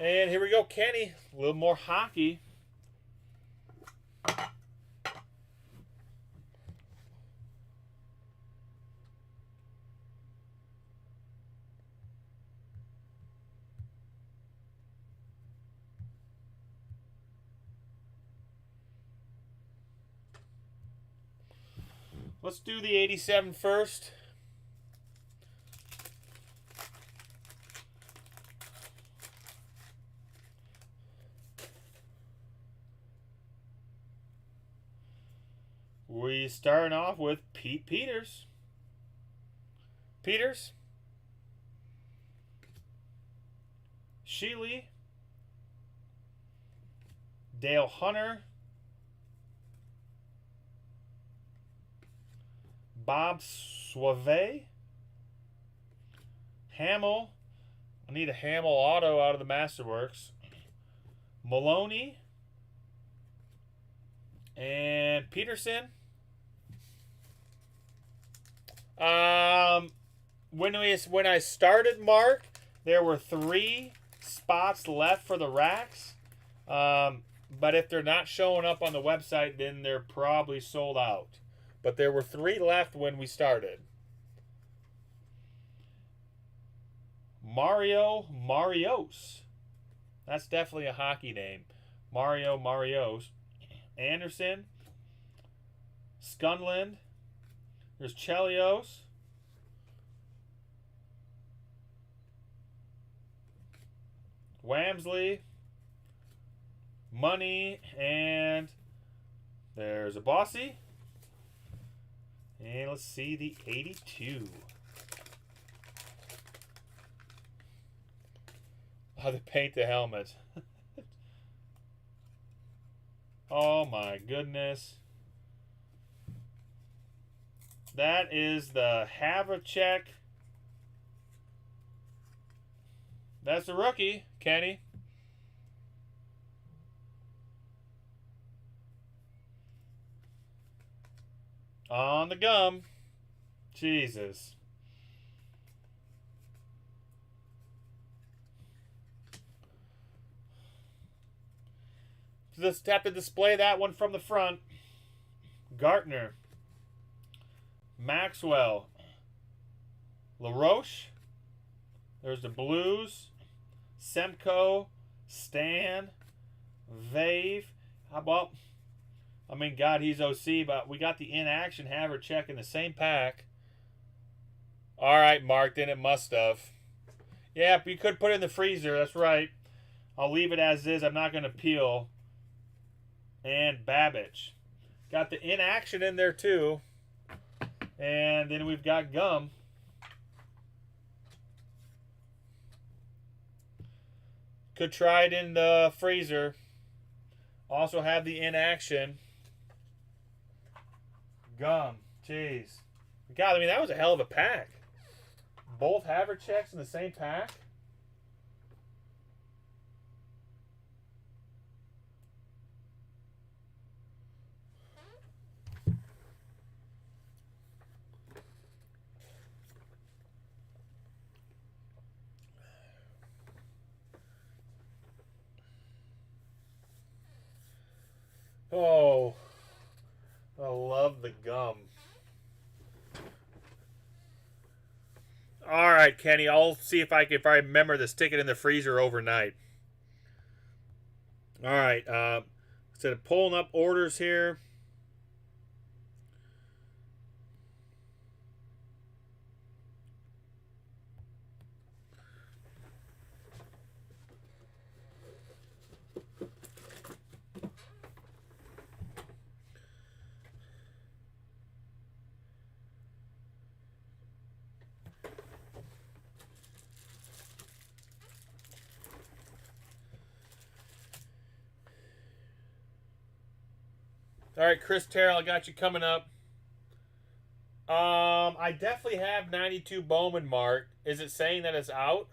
S1: And here we go, Kenny. A little more hockey. Let's do the 87 first. We starting off with Pete Peters. Sheely, Dale Hunter, Bob Suave, Hamill. I need a Hamill auto out of the Masterworks. Maloney and Peterson. When I started, Mark, there were 3 spots left for the racks. But if they're not showing up on the website, then they're probably sold out. But there were 3 left when we started. Mario Marios. That's definitely a hockey name. Mario Marios. Anderson. Skunland. There's Chelios. Wamsley. Money. And there's a Bossy. And let's see the 82. How they paint the helmet. Oh my goodness. That is the Havlicek. That's the rookie, Kenny. On the gum. Jesus. Just have to display that one from the front. Gartner. Maxwell. LaRoche. There's the Blues. Semco. Stan. Vave. How about... I mean, God, he's OC, but we got the in-action Havlicek in the same pack. All right, Mark, then it must have. Yeah, you could put it in the freezer. That's right. I'll leave it as is. I'm not going to peel. And Babbage. Got the in-action in there, too. And then we've got Gum. Could try it in the freezer. Also have the in-action. Gum. Jeez. God, I mean, that was a hell of a pack. Both Havliceks in the same pack. Oh, I love the gum. All right, Kenny, I'll see if I remember to stick it in the freezer overnight. All right, instead of pulling up orders here. All right, Chris Terrell, I got you coming up. I definitely have 92 Bowman marked. Is it saying that it's out?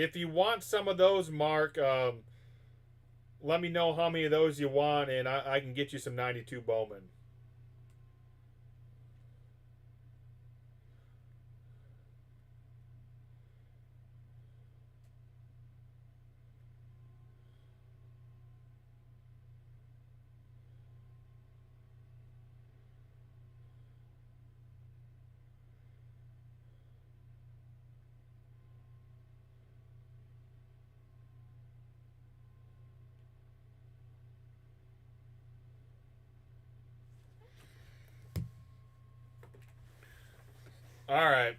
S1: If you want some of those, Mark, let me know how many of those you want, and I can get you some 92 Bowman. All right.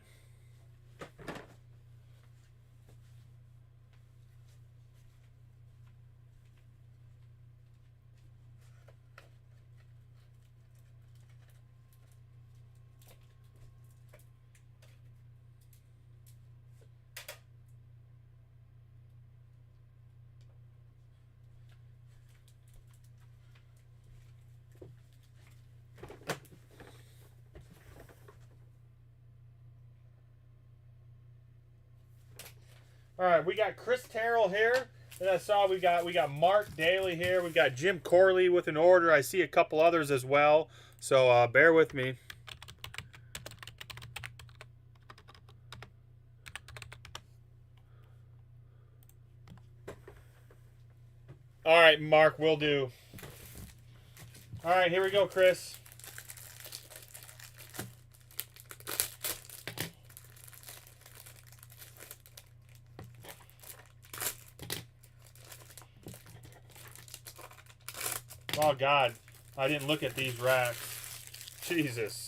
S1: All right, we got Chris Terrell here. And I saw we got Mark Daly here. We've got Jim Corley with an order. I see a couple others as well. So bear with me. All right, Mark, will do. All right, here we go, Chris. Oh, God. I didn't look at these racks. Jesus.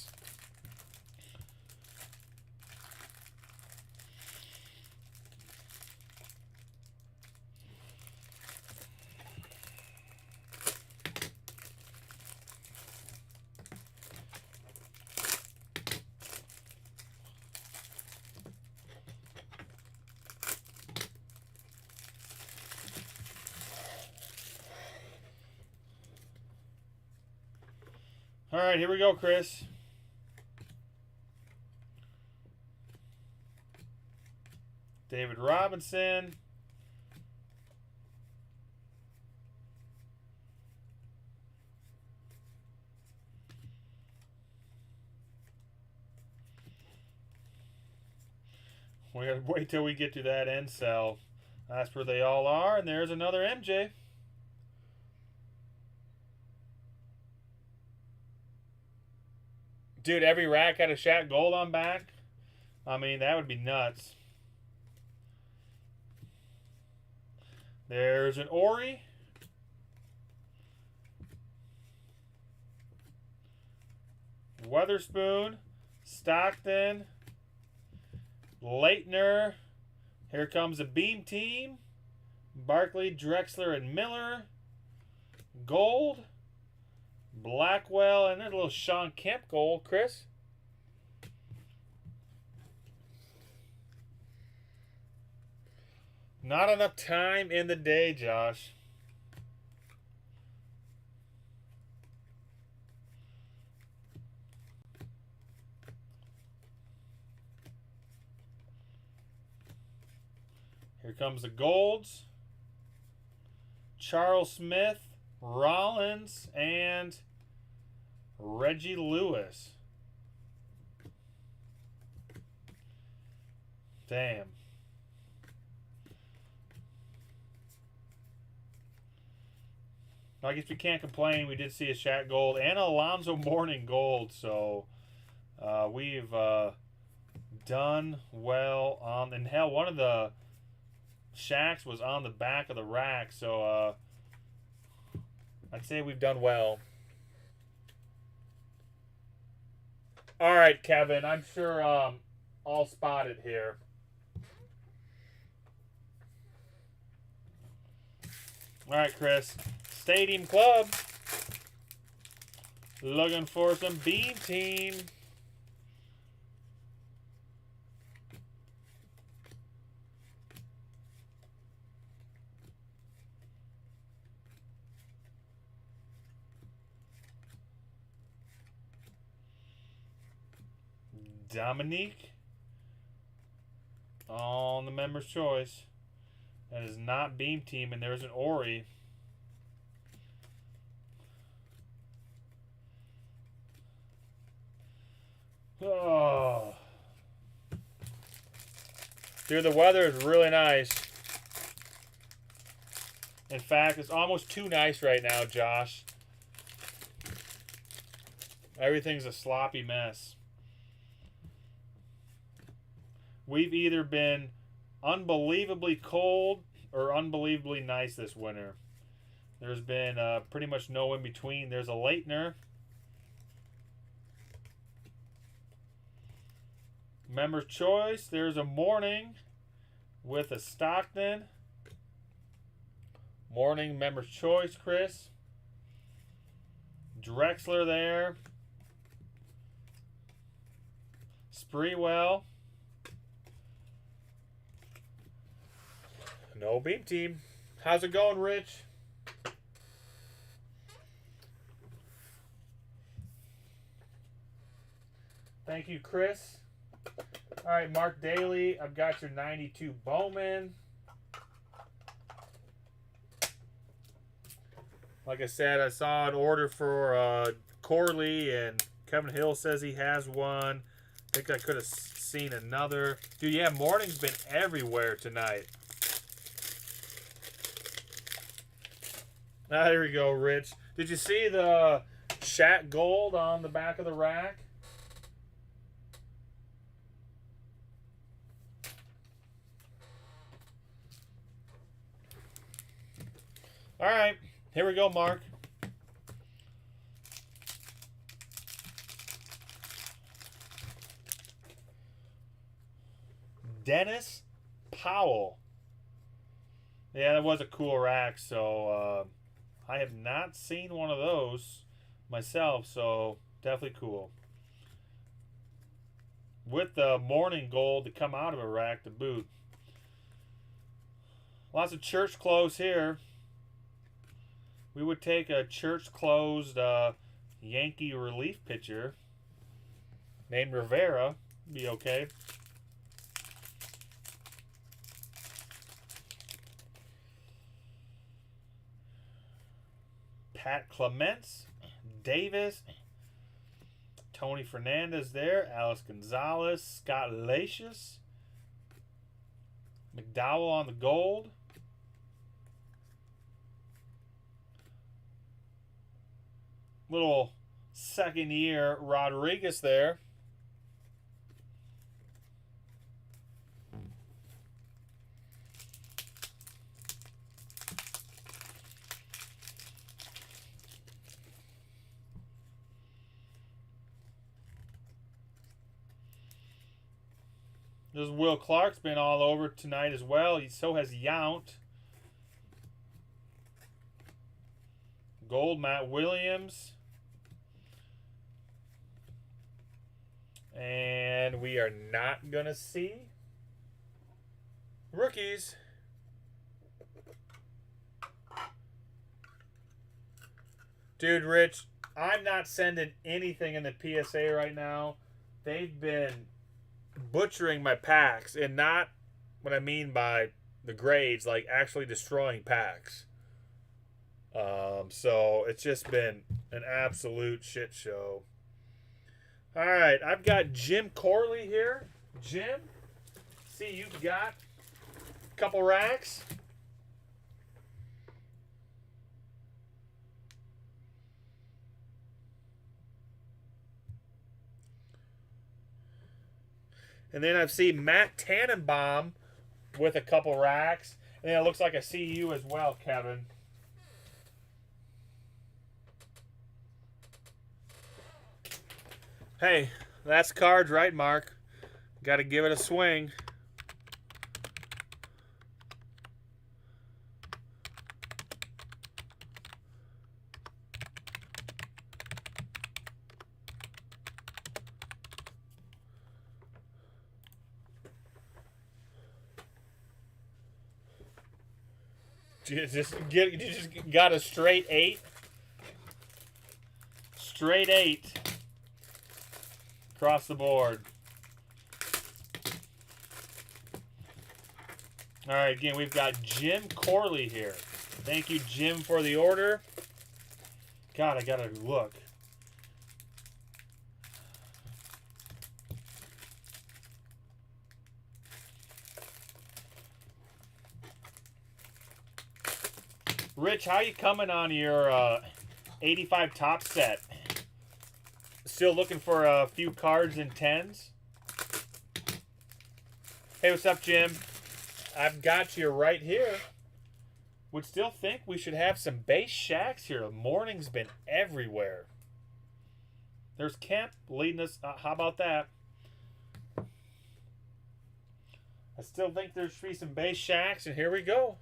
S1: All right, here we go, Chris. David Robinson. We gotta wait till we get to that end cell. That's where they all are, and there's another MJ. Dude, every rack had a Shaq Gold on back. I mean, that would be nuts. There's an Ori. Weatherspoon. Stockton. Leitner. Here comes a Beam team. Barkley, Drexler, and Miller. Gold. Blackwell, and there's a little Sean Kemp gold, Chris. Not enough time in the day, Josh. Here comes the golds. Charles Smith, Rollins, and Reggie Lewis. Damn. I guess we can't complain. We did see a Shaq Gold and Alonzo Mourning Gold, so we've done well on. And hell, one of the Shaqs was on the back of the rack, so I'd say we've done well. All right, Kevin. I'm sure I'll spot it here. All right, Chris. Stadium Club. Looking for some Beam team. Dominique on the member's choice. That is not Beam Team, and there's an Ori. Oh. Dude, the weather is really nice. In fact, it's almost too nice right now, Josh. Everything's a sloppy mess. We've either been unbelievably cold or unbelievably nice this winter. There's been pretty much no in between. There's a Leitner. Member's Choice. There's a Morning with a Stockton. Morning Member's Choice, Chris. Drexler there. Spreewell. No Beam Team. How's it going, Rich? Thank you, Chris. All right, Mark Daly. I've got your 92 Bowman. Like I said, I saw an order for Corley, and Kevin Hill says he has one. I think I could have seen another. Dude, yeah, Morning's been everywhere tonight. Ah, there we go, Rich. Did you see the Shaq Gold on the back of the rack? All right, here we go, Mark. Dennis Powell. Yeah, that was a cool rack, so I have not seen one of those myself, so definitely cool. With the Morning Gold to come out of a rack to boot. Lots of church clothes here. We would take a church-closed Yankee relief pitcher named Rivera. Be okay. Pat Clements, Davis, Tony Fernandez there, Alice Gonzalez, Scott Lacius, McDowell on the gold. Little second year Rodriguez there. There's Will Clark's been all over tonight as well. So has Yount. Gold Matt Williams. And we are not going to see rookies. Dude, Rich, I'm not sending anything in the PSA right now. They've been butchering my packs, and not what I mean by the grades, like actually destroying packs. So it's just been an absolute shit show. All right, I've got Jim Corley here. Jim, see you've got a couple racks. And then I've seen Matt Tannenbaum with a couple racks. And then it looks like I see you as well, Kevin. Hey, that's cards, right, Mark? Got to give it a swing. You just got a straight 8. Straight 8. Across the board. All right, again, we've got Jim Corley here. Thank you, Jim, for the order. God, I gotta look. Rich, how you coming on your 85 top set? Still looking for a few cards and 10s? Hey, what's up, Jim? I've got you right here. Would still think we should have some base Shacks here. The morning's been everywhere. There's Kemp leading us. How about that? I still think there should be some base Shacks, and here we go.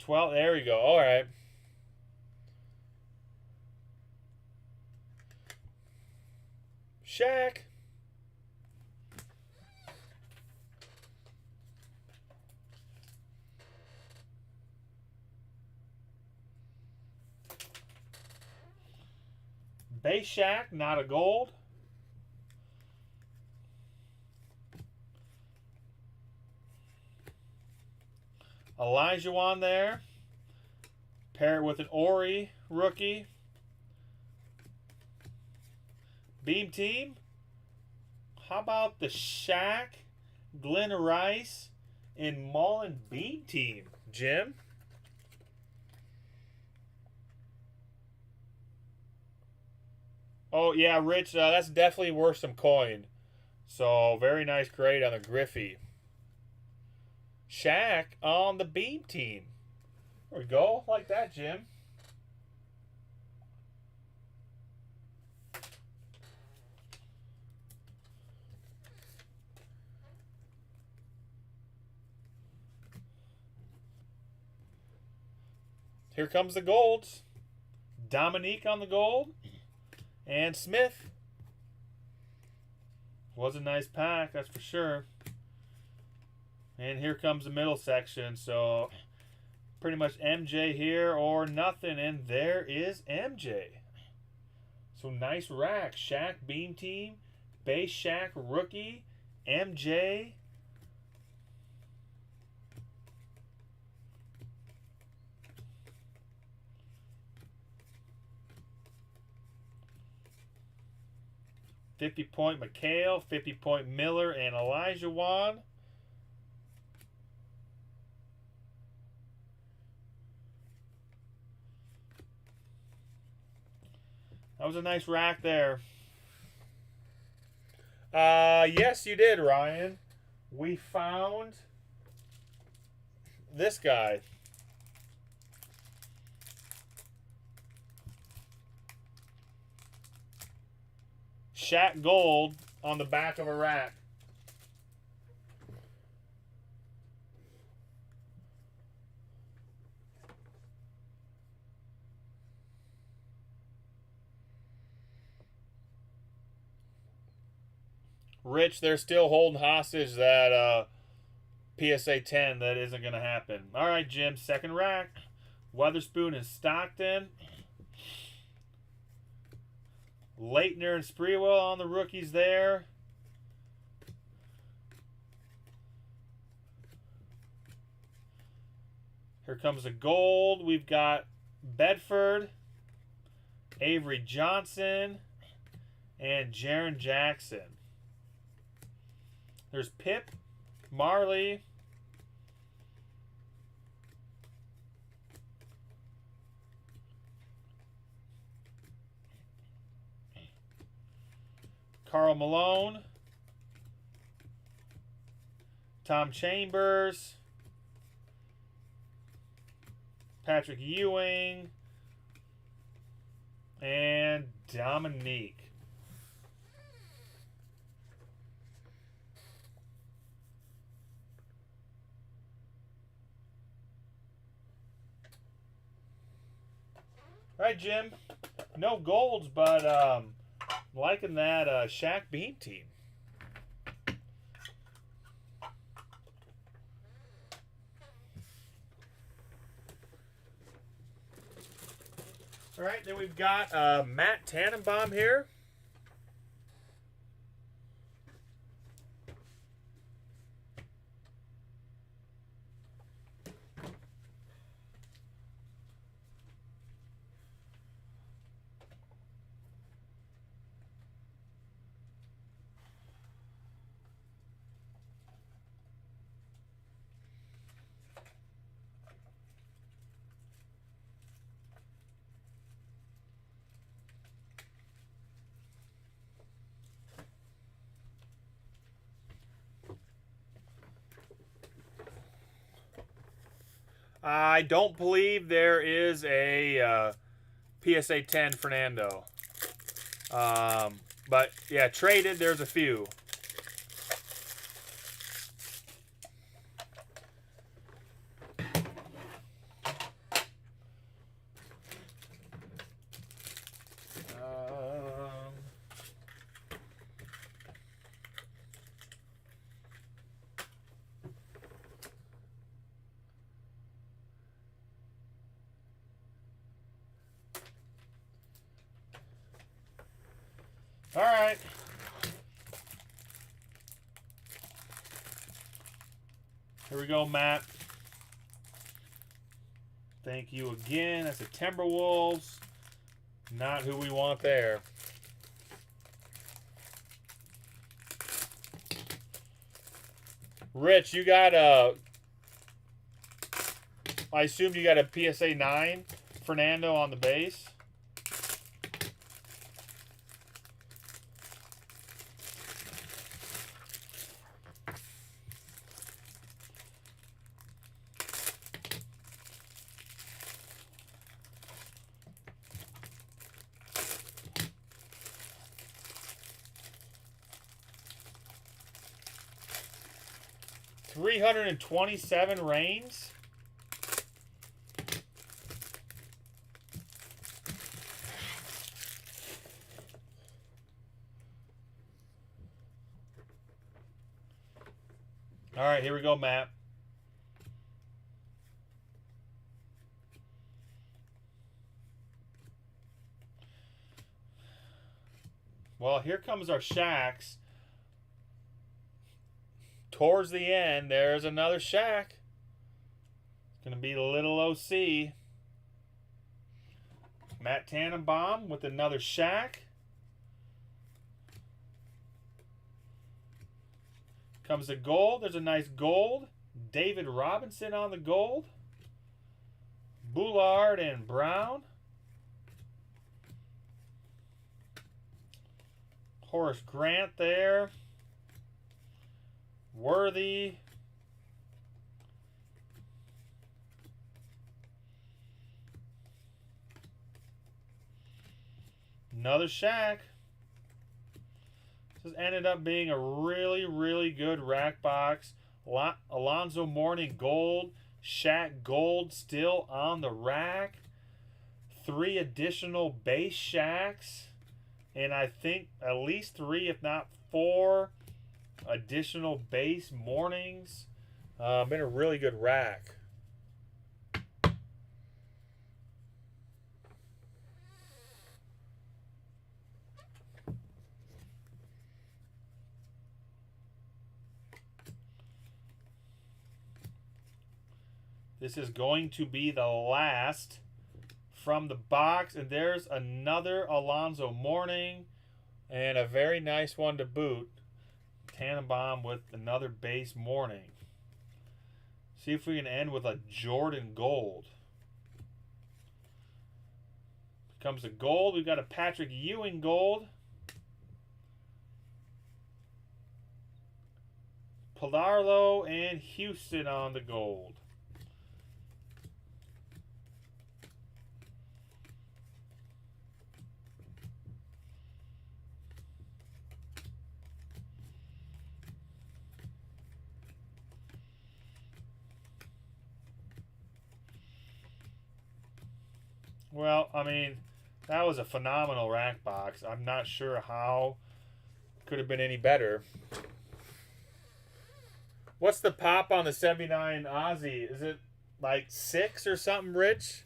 S1: 12. There we go. All right. Shaq. Base Shaq, not a gold. Elijah on there. Pair it with an Ori rookie. Beam team. How about the Shaq, Glenn Rice, and Mullen Beam team, Jim? Oh, yeah, Rich, that's definitely worth some coin. So, very nice grade on the Griffey. Shaq on the Beam team. There we go. Like that, Jim. Here comes the golds. Dominique on the gold. And Smith. Was a nice pack, that's for sure. And here comes the middle section. So pretty much MJ here or nothing. And there is MJ. So nice rack. Shaq Beam team. Base Shaq rookie. MJ. .50 McHale, 50 Miller, and Elijah Wan. That was a nice rack there. Yes, you did, Ryan. We found this guy. Shaq Gold on the back of a rack. Rich, they're still holding hostage that PSA 10. That isn't going to happen. All right, Jim, second rack. Weatherspoon and Stockton. Leitner and Sprewell on the rookies there. Here comes a gold. We've got Bedford, Avery Johnson, and Jaren Jackson. There's Pip, Marley, Karl Malone, Tom Chambers, Patrick Ewing, and Dominique. All right, Jim. No golds, but liking that Shaq Beam team. All right, then we've got Matt Tannenbaum here. I don't believe there is a PSA 10 Fernando. But yeah, traded, there's a few. All right. Here we go, Matt. Thank you again. That's the Timberwolves. Not who we want there. Rich, you got a... I assumed you got a PSA 9 Fernando on the base. $327 Reigns. All right, here we go, Matt. Well, here comes our Shaqs. Towards the end, there's another Shaq. It's going to be the little OC. Matt Tannenbaum with another Shaq. Comes the gold. There's a nice gold. David Robinson on the gold. Bullard and Brown. Horace Grant there. Worthy. Another Shaq. This ended up being a really, really good rack box. Alonzo Mourning gold. Shaq gold still on the rack. 3 additional base Shaqs. And I think at least 3, if not 4, additional base Mournings. Been a really good rack. This is going to be the last from the box. And there's another Alonzo Mourning. And a very nice one to boot. Tannenbaum with another base Mourning. See if we can end with a Jordan gold. Comes a gold. We've got a Patrick Ewing gold. Pilarlo and Houston on the gold. Well, I mean, that was a phenomenal rack box. I'm not sure how it could have been any better. What's the pop on the 79 Aussie? Is it like 6 or something, Rich?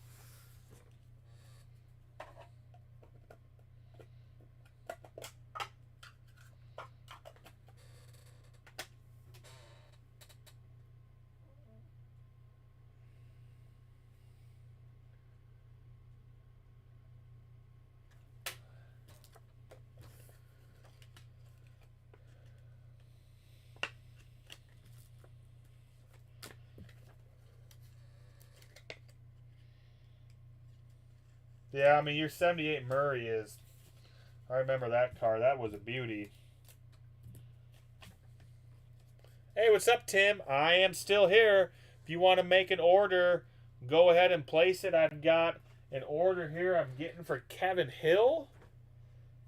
S1: Yeah, I mean, your 78 Murray is... I remember that car. That was a beauty. Hey, what's up, Tim? I am still here. If you want to make an order go ahead and place it. I've got an order here I'm getting for Kevin Hill.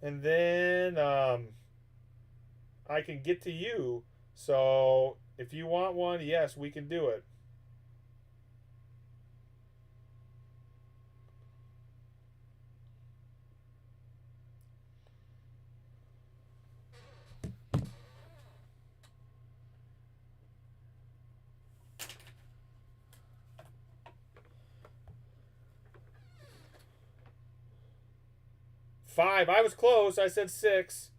S1: And then I can get to you. So if you want one, yes, we can do it. Five. I was close. I said 6.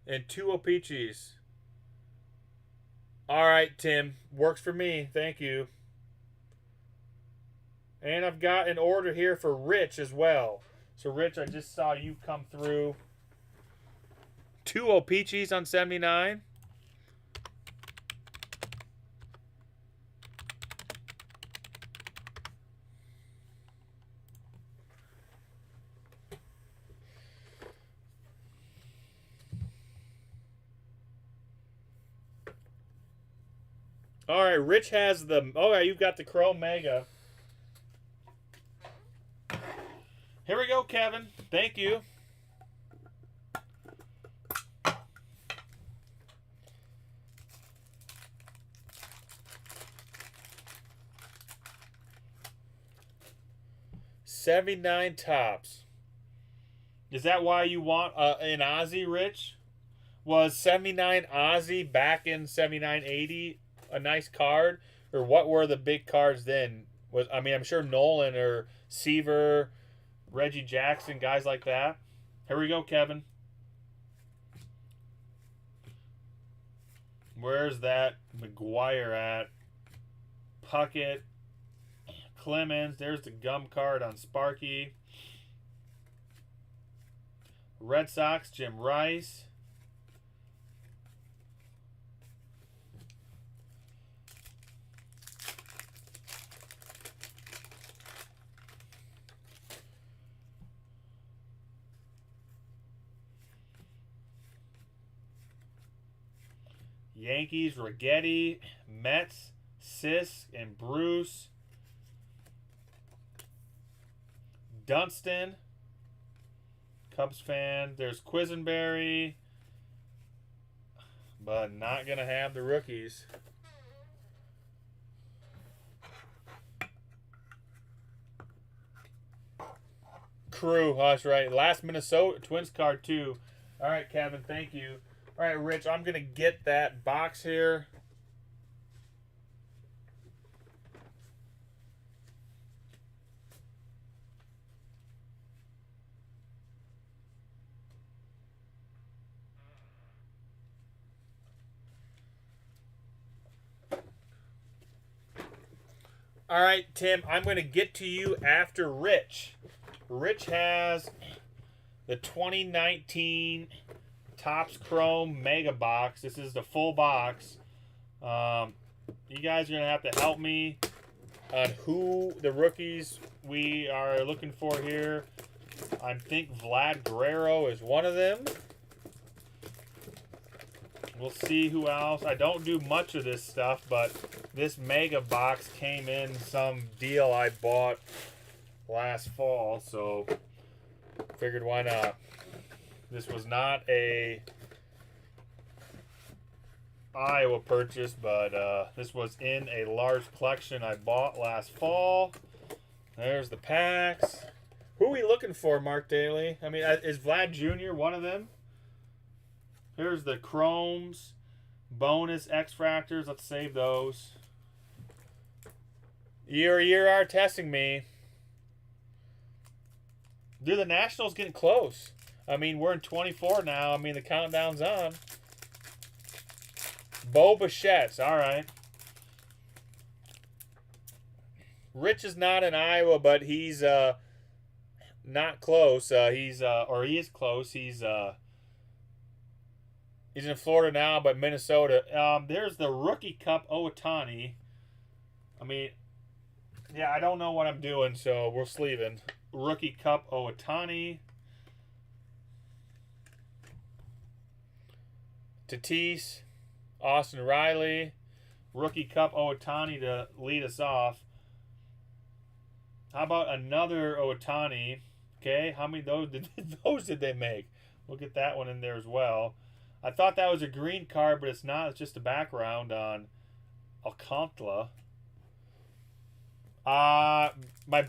S1: And 2 O-Pee-Chees. All right, Tim. Works for me. Thank you. And I've got an order here for Rich as well. So, Rich, I just saw you come through. 2 O-Pee-Chees on 79. All right, Rich has the... Oh, yeah, you've got the Chrome Mega. Here we go, Kevin. Thank you. $79 tops. Is that why you want an Ozzy, Rich? Was 79 Ozzy back in 79-80 a nice card? Or what were the big cards then? I'm sure Nolan or Seaver, Reggie Jackson, guys like that. Here we go, Kevin. Where's that McGuire at? Puckett, Clemens. There's the gum card on Sparky. Red Sox, Jim Rice. Yankees, Righetti, Mets, Sisk, and Bruce. Dunston, Cubs fan. There's Quisenberry, but not going to have the rookies. Crew, that's right. Last Minnesota Twins card, too. All right, Kevin, thank you. All right, Rich, I'm going to get that box here. All right, Tim, I'm going to get to you after Rich. Rich has the 2019 Topps Chrome Mega Box. This is the full box. You guys are going to have to help me on who the rookies we are looking for here. I think Vlad Guerrero is one of them. We'll see who else. I don't do much of this stuff, but this Mega Box came in some deal I bought last fall, so figured why not. This was not a Iowa purchase, but this was in a large collection I bought last fall. There's the packs. Who are we looking for, Mark Daly? I mean, is Vlad Jr. one of them? Here's the Chromes, bonus X-Fractors. Let's save those. You are testing me. Dude, the Nationals getting close. I mean, we're in 24 now. I mean, the countdown's on. Bo Bichette's. All right. Rich is not in Iowa, but he's not close. He is close. He's in Florida now, but Minnesota. There's the Rookie Cup Ohtani. I mean, yeah, I don't know what I'm doing, so we're sleeving. Rookie Cup Ohtani. Tatis, Austin Riley, Rookie Cup Ohtani to lead us off. How about another Ohtani? Okay, how many of those did they make? We'll get that one in there as well. I thought that was a green card, but it's not. It's just a background on Alcantara. My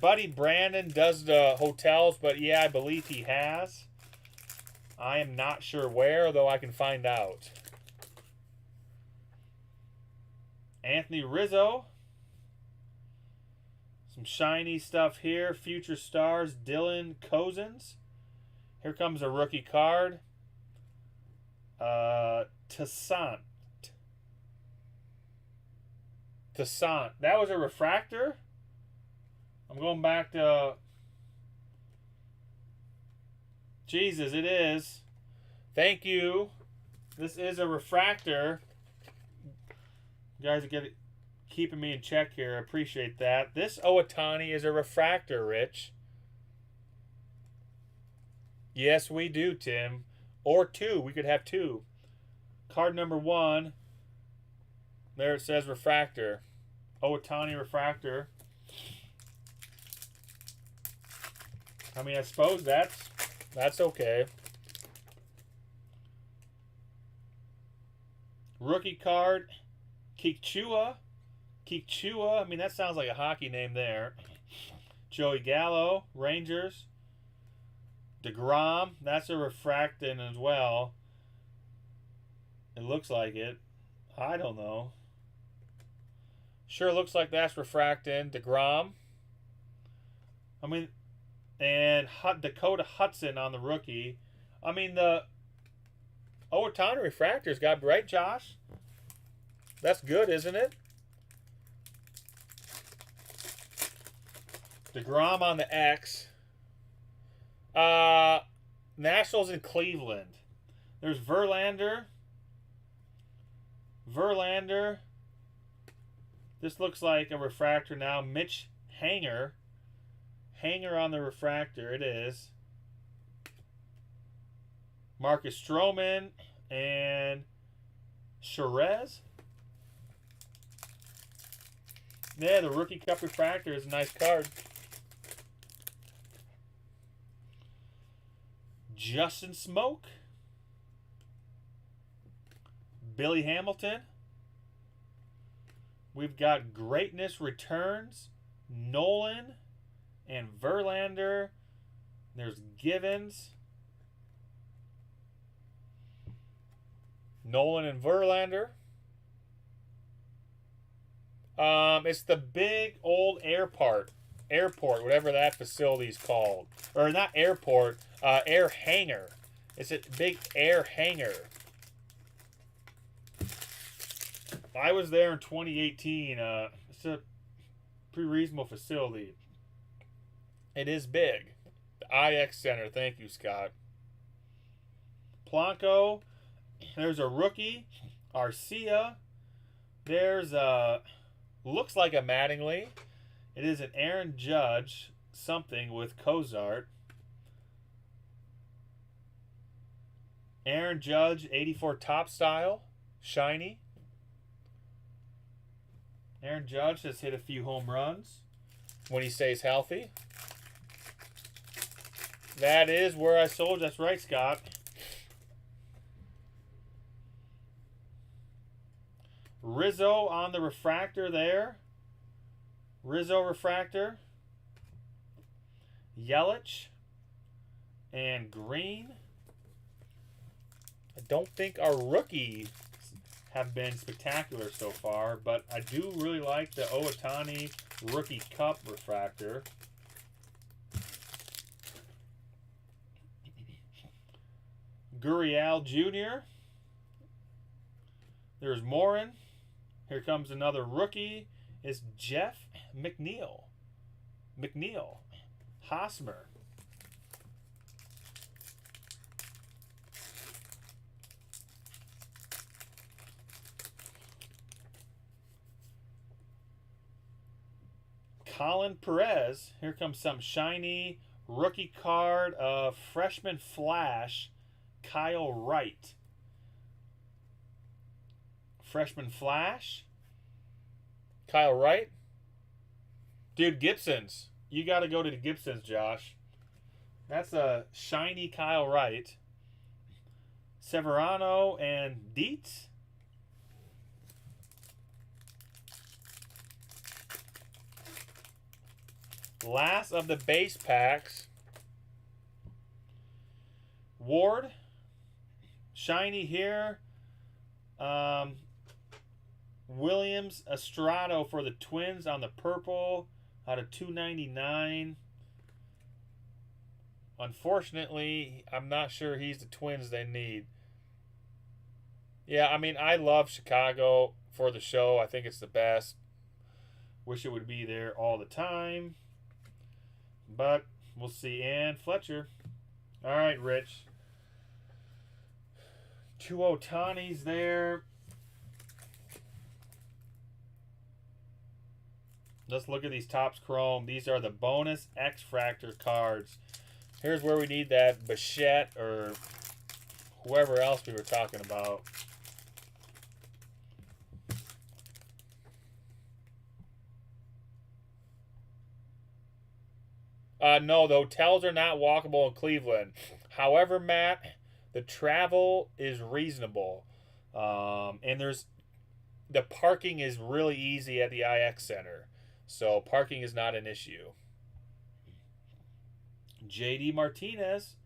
S1: buddy Brandon does the hotels, but yeah, I believe he has. I am not sure where, though I can find out. Anthony Rizzo. Some shiny stuff here. Future stars, Dylan Cozens. Here comes a rookie card. Toussaint. That was a refractor? I'm going back to... Jesus, it is. Thank you. This is a refractor. You guys are keeping me in check here. I appreciate that. This Ohtani is a refractor, Rich. Yes, we do, Tim. Or two. We could have two. Card number 1. There it says refractor. Ohtani refractor. I mean, I suppose that's okay. Rookie card. Kikchua. I mean, that sounds like a hockey name there. Joey Gallo. Rangers. DeGrom. That's a refracting as well. It looks like it. I don't know. Sure looks like that's refracting. DeGrom. I mean, and Dakota Hudson on the rookie. I mean, the Ohtani refractor's got, right, Josh? That's good, isn't it? DeGrom on the X. Nationals in Cleveland. There's Verlander. This looks like a refractor now. Mitch Hanger. Hanger on the refractor. It is. Marcus Stroman and Sherez. Yeah, the Rookie Cup refractor is a nice card. Justin Smoke. Billy Hamilton. We've got Greatness Returns. Nolan and Verlander. There's Givens. Nolan and Verlander. It's the big old airport, whatever that facility is called. Or not airport, air hangar. It's a big air hangar. I was there in 2018. It's a pretty reasonable facility. It is big. The IX Center. Thank you, Scott. Blanco. There's a rookie. Arcia. There's a... Looks like a Mattingly. It is an Aaron Judge something with Cozart. Aaron Judge 84 Top Style. Shiny. Aaron Judge has hit a few home runs when he stays healthy. That is where I sold. That's right, Scott. Rizzo on the refractor there. Rizzo refractor. Yelich. And Green. I don't think our rookies have been spectacular so far, but I do really like the Ohtani Rookie Cup refractor. Gurriel Jr. There's Morin. Here comes another rookie. It's Jeff McNeil. Hosmer. Colin Perez. Here comes some shiny rookie card of Freshman Flash, Kyle Wright. Freshman Flash. Kyle Wright. Dude, Gibson's. You got to go to the Gibson's, Josh. That's a shiny Kyle Wright. Severano and Dietz. Last of the base packs. Ward. Shiny here. Williams Estrado for the Twins on the purple out of 299. Unfortunately, I'm not sure he's the Twins they need. Yeah, I mean, I love Chicago for the show. I think it's the best. Wish it would be there all the time. But we'll see. And Fletcher. All right, Rich. 2 Otanis there. Let's look at these Topps Chrome. These are the bonus X-Fractor cards. Here's where we need that Bichette or whoever else we were talking about. No, the hotels are not walkable in Cleveland. However, Matt, the travel is reasonable. And the parking is really easy at the IX Center. So parking is not an issue. JD Martinez.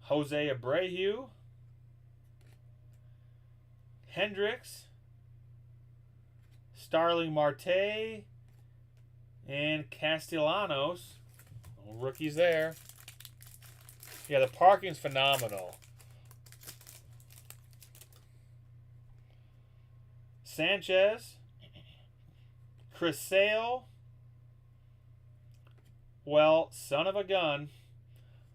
S1: Jose Abreu. Hendricks. Starling Marte. And Castellanos. Rookies there. Yeah, the parking's phenomenal. Sanchez. Chris Sale. Well, son of a gun.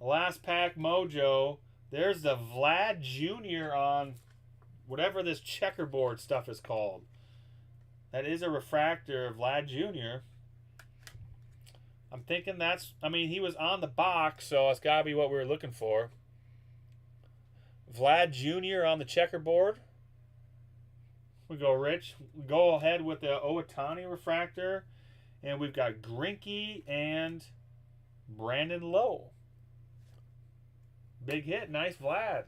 S1: Last pack mojo. There's the Vlad Jr. on whatever this checkerboard stuff is called. That is a refractor of Vlad Jr. I'm thinking that's, I mean, he was on the box, so it's got to be what we were looking for. Vlad Jr. on the checkerboard. We go, Rich. Go ahead with the Ohtani refractor. And we've got Greinke and Brandon Lowe. Big hit. Nice Vlad.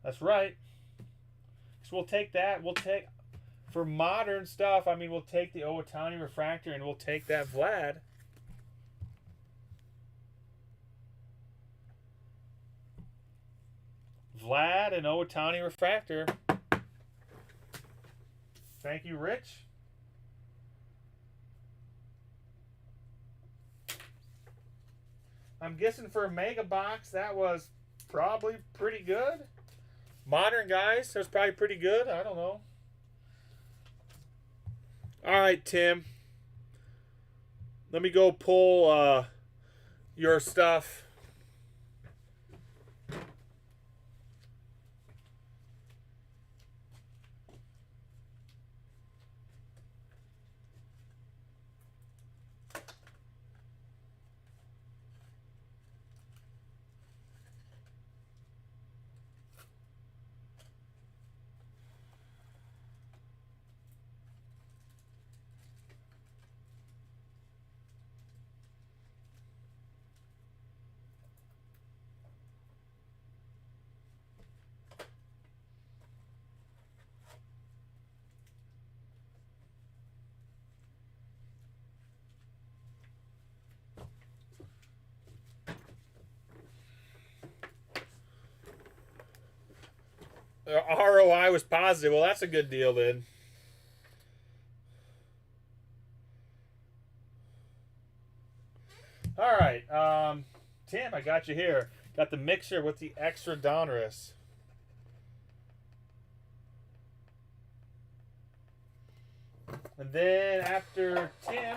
S1: That's right. So we'll take that. We'll take, for modern stuff, I mean, we'll take the Ohtani refractor and we'll take that Vlad. Vlad and Ohtani refractor. Thank you, Rich. I'm guessing for a mega box, that was probably pretty good. Modern guys, that was probably pretty good. I don't know. All right, Tim. Let me go pull your stuff. ROI was positive. Well, that's a good deal then. All right, Tim, I got you here. Got the mixer with the extra Donruss. And then after Tim,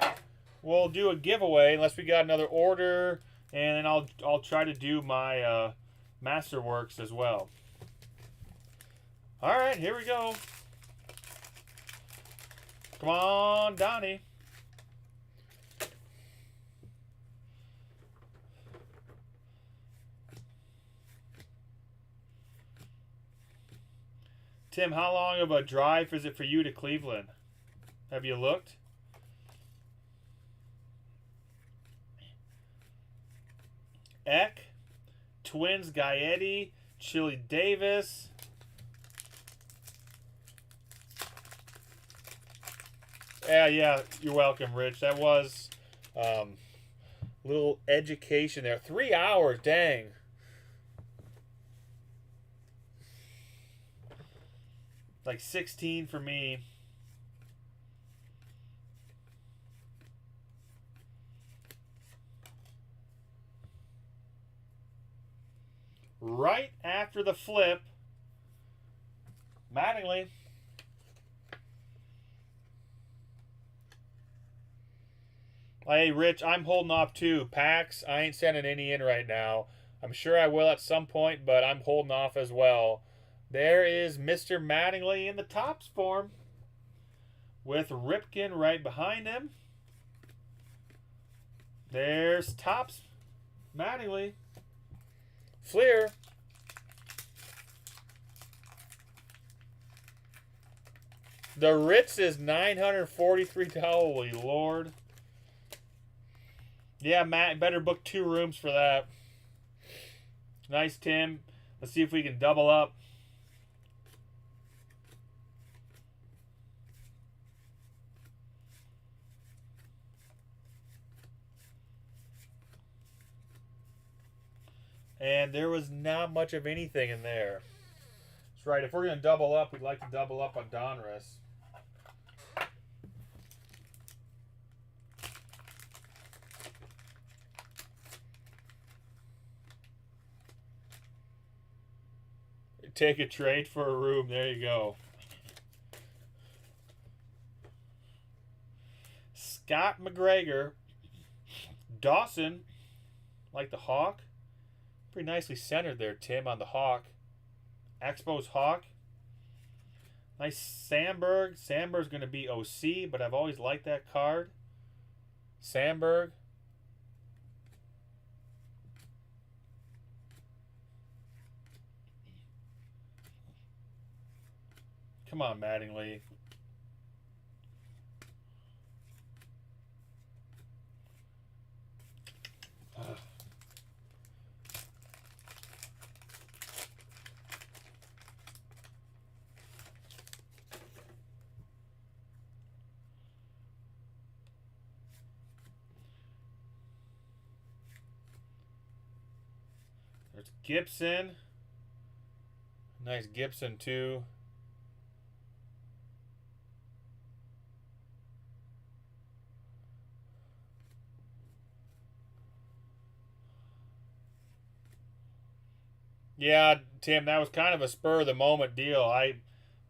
S1: we'll do a giveaway unless we got another order, and then I'll try to do my Masterworks as well. All right, here we go. Come on, Donnie. Tim, how long of a drive is it for you to Cleveland? Have you looked? Eck, Twins, Gaetti, Chili Davis. Yeah, you're welcome, Rich. That was little education there. 3 hours, dang. Like 16 for me. Right after the flip, Mattingly. Hey, Rich, I'm holding off too. Packs, I ain't sending any in right now. I'm sure I will at some point, but I'm holding off as well. There is Mr. Mattingly in the Topps form with Ripken right behind him. There's Topps Mattingly. Fleer. The Ritz is $943. Holy Lord. Yeah, Matt, better book 2 rooms for that. Nice, Tim. Let's see if we can double up. And there was not much of anything in there. That's right. If we're going to double up, we'd like to double up on Donruss. Take a trade for a room. There you go. Scott McGregor. Dawson. Like the Hawk. Pretty nicely centered there, Tim, on the Hawk. Expos Hawk. Nice Sandberg. Sandberg's going to be OC, but I've always liked that card. Sandberg. Come on, Mattingly. There's Gibson. Nice Gibson, too. Yeah, Tim, that was kind of a spur of the moment deal.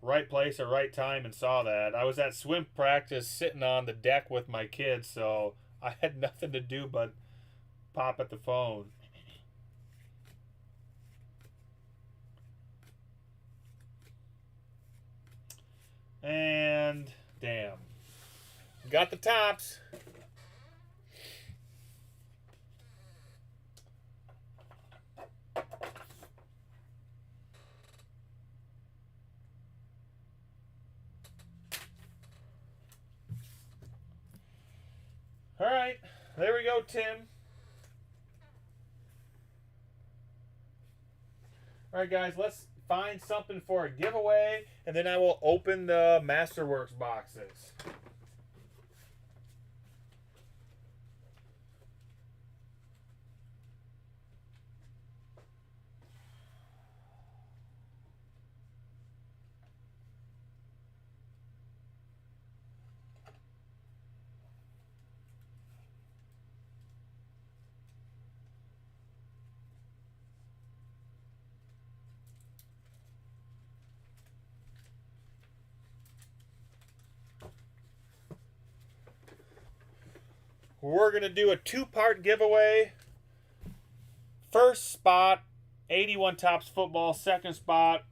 S1: Right place at right time and saw that. I was at swim practice sitting on the deck with my kids, so I had nothing to do but pop at the phone. And damn. Got the Tops. All right, there we go, Tim. All right, guys, let's find something for a giveaway, and then I will open the Masterworks boxes. We're going to do a 2-part giveaway. First spot, 81 Topps football. Second spot,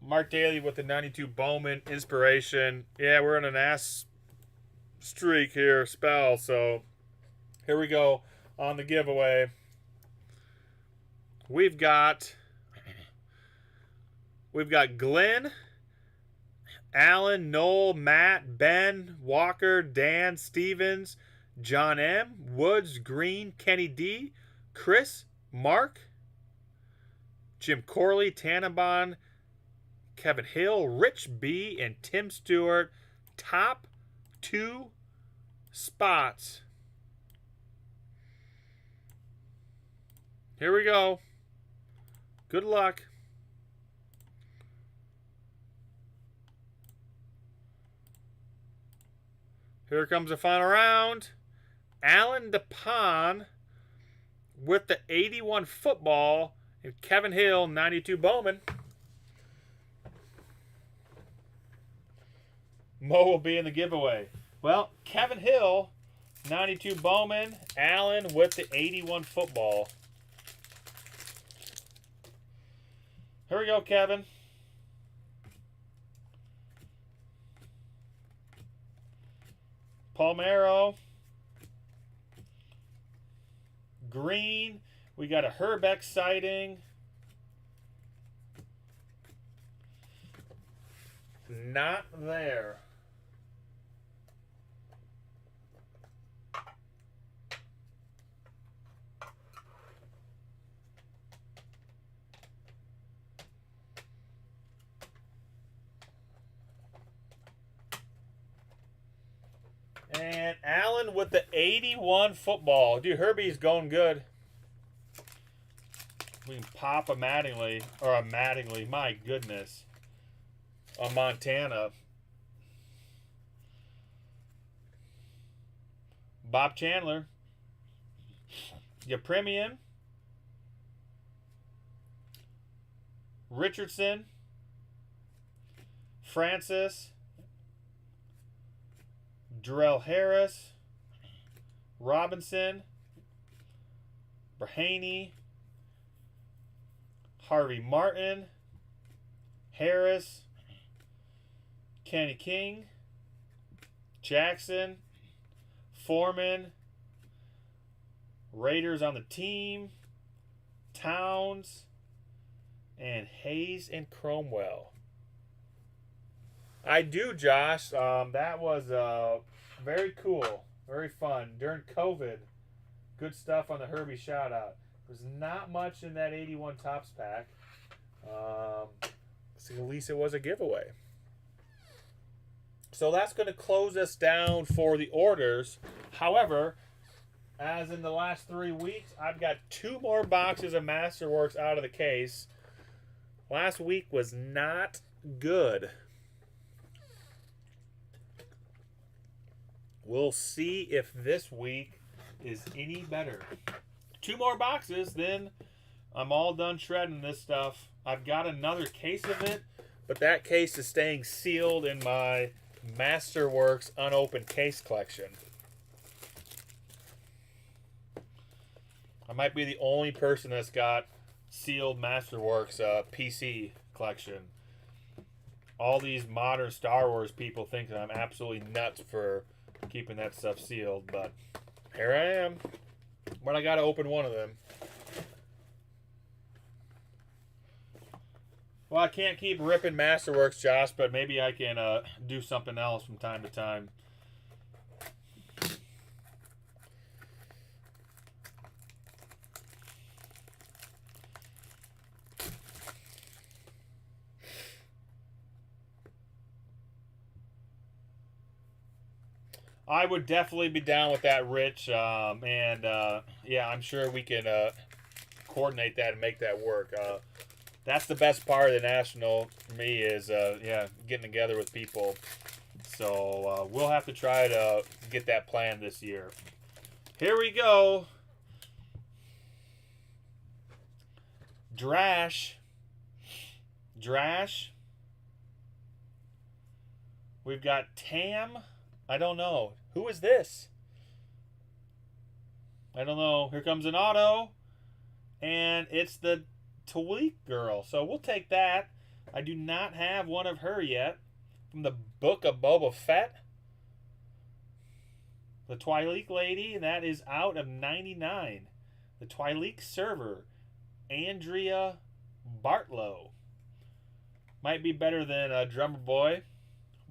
S1: Mark Daly with the 92 Bowman inspiration. Yeah, we're in an ass streak here, spell. So here we go on the giveaway. We've got Glenn Alan, Noel, Matt, Ben, Walker, Dan, Stevens, John M, Woods, Green, Kenny D, Chris, Mark, Jim Corley, Tannenbaum, Kevin Hill, Rich B, and Tim Stewart. Top 2 spots. Here we go. Good luck. Here comes the final round. Alan DePon with the 81 football, and Kevin Hill, 92 Bowman. Mo will be in the giveaway. Well, Kevin Hill, 92 Bowman. Alan with the 81 football. Here we go, Kevin. Palmero. Green. We got a Herbeck sighting. Not there. And Allen with the 81 football. Dude, Herbie's going good. We can pop a Mattingly. Or a Mattingly. My goodness. A Montana. Bob Chandler. Your Premium. Richardson. Francis. Darrell Harris, Robinson, Brahaney, Harvey Martin, Harris, Kenny King, Jackson, Foreman, Raiders on the team, Towns, and Hayes and Cromwell. I do, Josh. That was very cool. Very fun. During COVID, good stuff on the Herbie shout-out. There's not much in that 81 Topps pack. So at least it was a giveaway. So that's going to close us down for the orders. However, as in the last 3 weeks, I've got 2 more boxes of Masterworks out of the case. Last week was not good. We'll see if this week is any better. 2 more boxes, then I'm all done shredding this stuff. I've got another case of it, but that case is staying sealed in my Masterworks unopened case collection. I might be the only person that's got sealed Masterworks PC collection. All these modern Star Wars people think that I'm absolutely nuts for keeping that stuff sealed, but here I am. But I gotta open one of them. Well, I can't keep ripping Masterworks, Josh, but maybe I can do something else from time to time. I would definitely be down with that, Rich. Yeah, I'm sure we can coordinate that and make that work. That's the best part of the National for me is, yeah, getting together with people. So we'll have to try to get that planned this year. Here we go. Drash. We've got Tam. I don't know. Who is this? I don't know. Here comes an auto. And it's the Tweak girl. So we'll take that. I do not have one of her yet. From the Book of Boba Fett. The Twi'lek lady. And that is out of 99. The Twi'lek server. Andrea Bartlow. Might be better than Drummer Boy.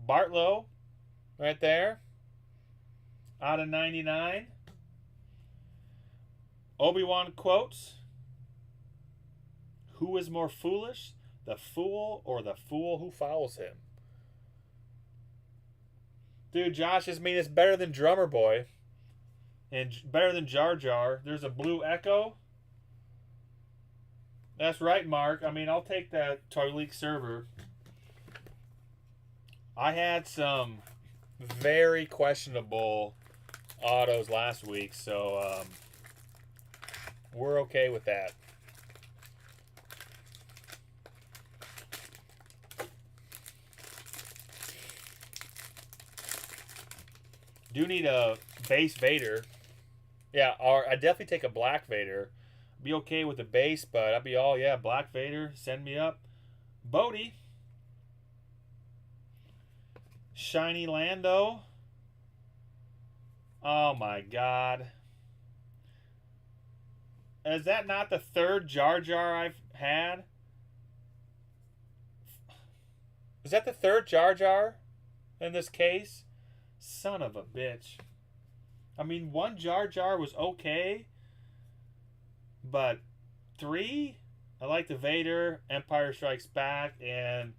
S1: Bartlow, right there. Out of 99. Obi-Wan quotes. Who is more foolish, the fool or the fool who follows him? Dude, Josh, I mean, it's better than Drummer Boy. And better than Jar Jar. There's a blue Echo. That's right, Mark. I mean, I'll take that Toy League server. I had some very questionable autos last week, so we're okay with that. Do need a base Vader. Yeah, or I'd definitely take a black Vader. Be okay with the base, but I'd be all, yeah, black Vader, send me up. Bodie. Shiny Lando. Oh my god. Is that not the third Jar Jar I've had? Is that the third Jar Jar in this case? Son of a bitch. I mean, one Jar Jar was okay, but 3? I like the Vader, Empire Strikes Back, and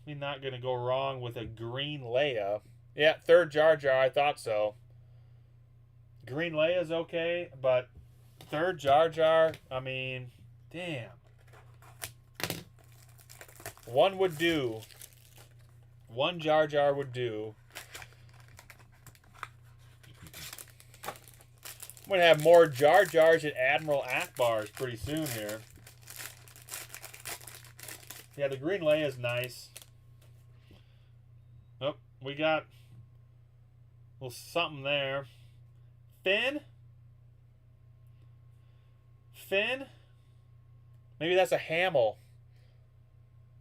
S1: you're not going to go wrong with a green Leia. Yeah, third Jar Jar, I thought so. Green Leia's okay, but third Jar Jar, I mean, damn. One would do. One Jar Jar would do. I'm going to have more Jar Jars and Admiral Akbars pretty soon here. Yeah, the green Leia is nice. Oh, we got a little something there. Finn? Finn? Maybe that's a Hamill.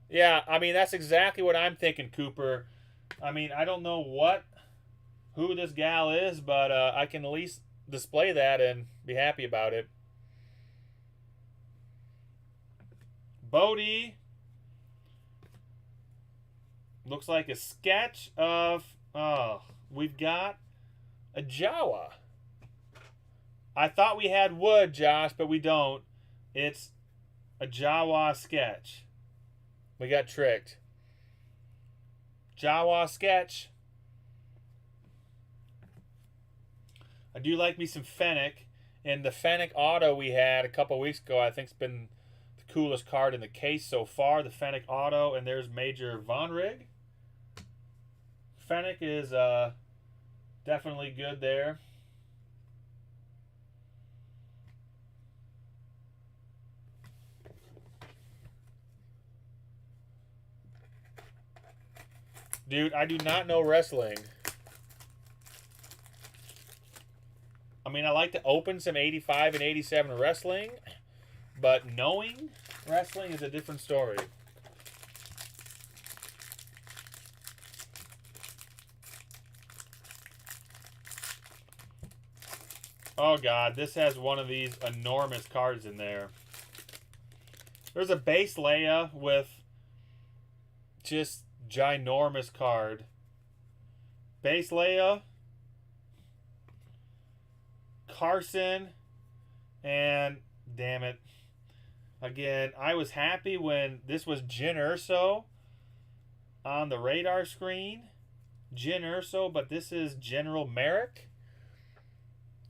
S1: Yeah, I mean, that's exactly what I'm thinking, Cooper. I mean, I don't know who this gal is, but I can at least display that and be happy about it. Bodie. Looks like a sketch of, we've got a Jawa. I thought we had wood, Josh, but we don't. It's a Jawa sketch. We got tricked. Jawa sketch. I do like me some Fennec. And the Fennec auto we had a couple weeks ago, I think, has been the coolest card in the case so far. The Fennec auto, and there's Major Von Rig. Fennec is definitely good there. Dude, I do not know wrestling. I mean, I like to open some 85 and 87 wrestling, but knowing wrestling is a different story. Oh, God, this has one of these enormous cards in there. There's a base Leia with just ginormous card. Base Leia, Carson, and damn it. Again, I was happy when this was Jyn Erso on the radar screen. Jyn Erso, but this is General Merrick.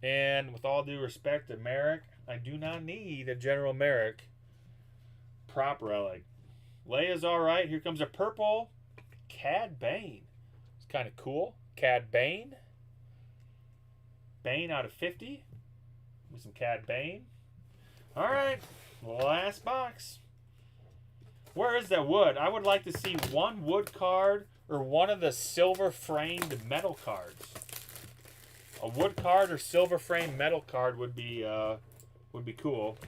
S1: And with all due respect to Merrick, I do not need a General Merrick prop relic. Leia's alright. Here comes a purple Cad Bane. It's kind of cool. Cad Bane. Bane out of 50. With some Cad Bane. Alright. Last box. Where is that wood? I would like to see one wood card or one of the silver framed metal cards. A wood card or silver frame metal card would be cool.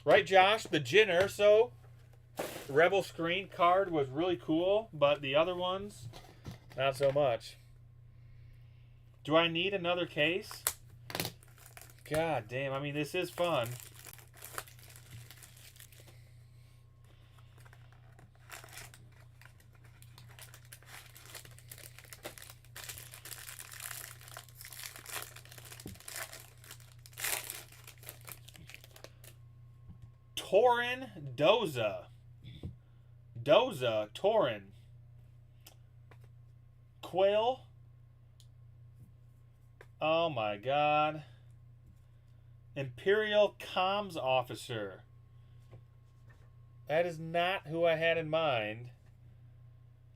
S1: Right, Josh? The Jyn Erso Rebel Screen card was really cool, but the other ones, not so much. Do I need another case? God damn, I mean, this is fun. Torin Doza. Torin. Quill. Oh my God. Imperial Comms Officer. That is not who I had in mind.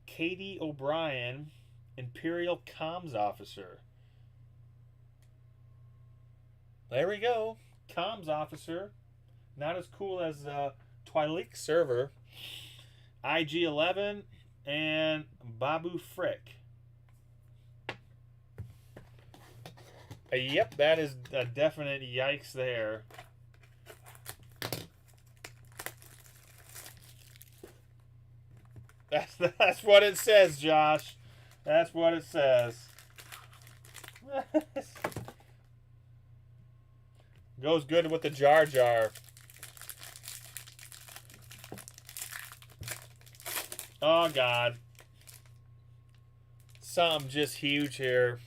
S1: Katie O'Brien, Imperial Comms Officer. There we go. Comms Officer. Not as cool as Twi'lek Server. IG-11 and Babu Frick. Yep, that is a definite yikes there. That's what it says, Josh. That's what it says. Goes good with the Jar Jar. Oh, God. Something just huge here.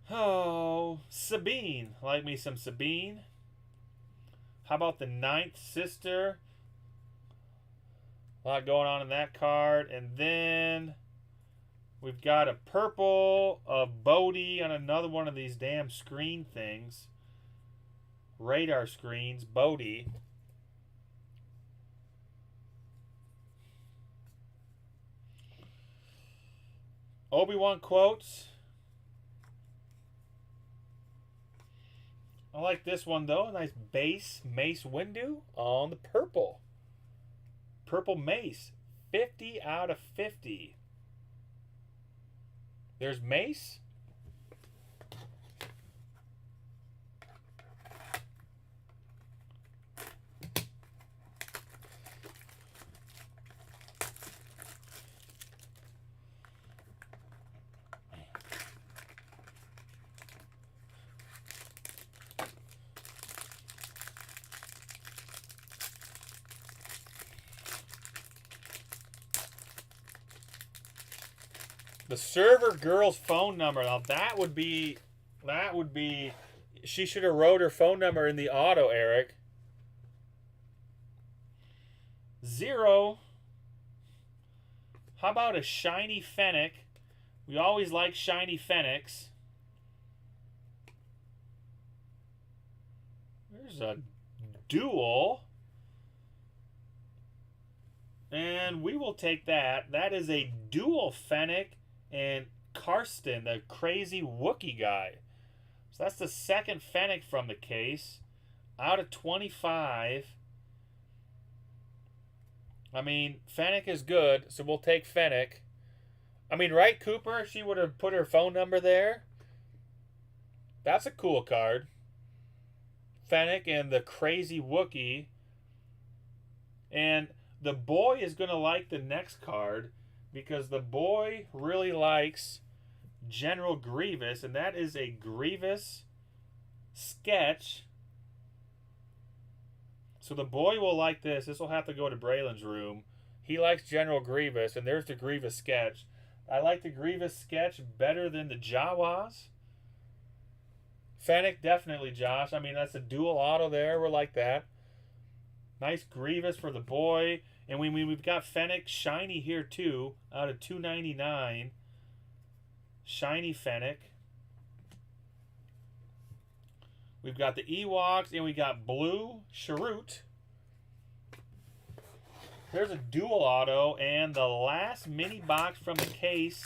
S1: Oh, Sabine. Like me some Sabine. How about the Ninth Sister? A lot going on in that card. And then we've got a purple of Bodhi on another one of these damn screen things. Radar screens. Bodhi. Obi-Wan quotes. I like this one, though. A nice base Mace Windu on the purple. Purple Mace. 50 out of 50. There's Mace. The server girl's phone number. Now that would be, she should have wrote her phone number in the auto, Eric. 0. How about a shiny Fennec? We always like shiny Fennecs. There's a dual. And we will take that. That is a dual Fennec and Karsten, the crazy Wookiee guy. So that's the second Fennec from the case. Out of 25. I mean, Fennec is good, so we'll take Fennec. I mean, right, Cooper? She would have put her phone number there. That's a cool card. Fennec and the crazy Wookiee. And the boy is going to like the next card because the boy really likes General Grievous, and that is a Grievous sketch. So the boy will like this. This will have to go to Braylon's room. He likes General Grievous, and there's the Grievous sketch. I like the Grievous sketch better than the Jawas. Fennec, definitely, Josh. I mean, that's a dual auto there. We're like that. Nice Grievous for the boy. And we've got Fennec shiny here too, out of 299. Shiny Fennec. We've got the Ewoks, and we got blue Sharut. There's a dual auto, and the last mini box from the case.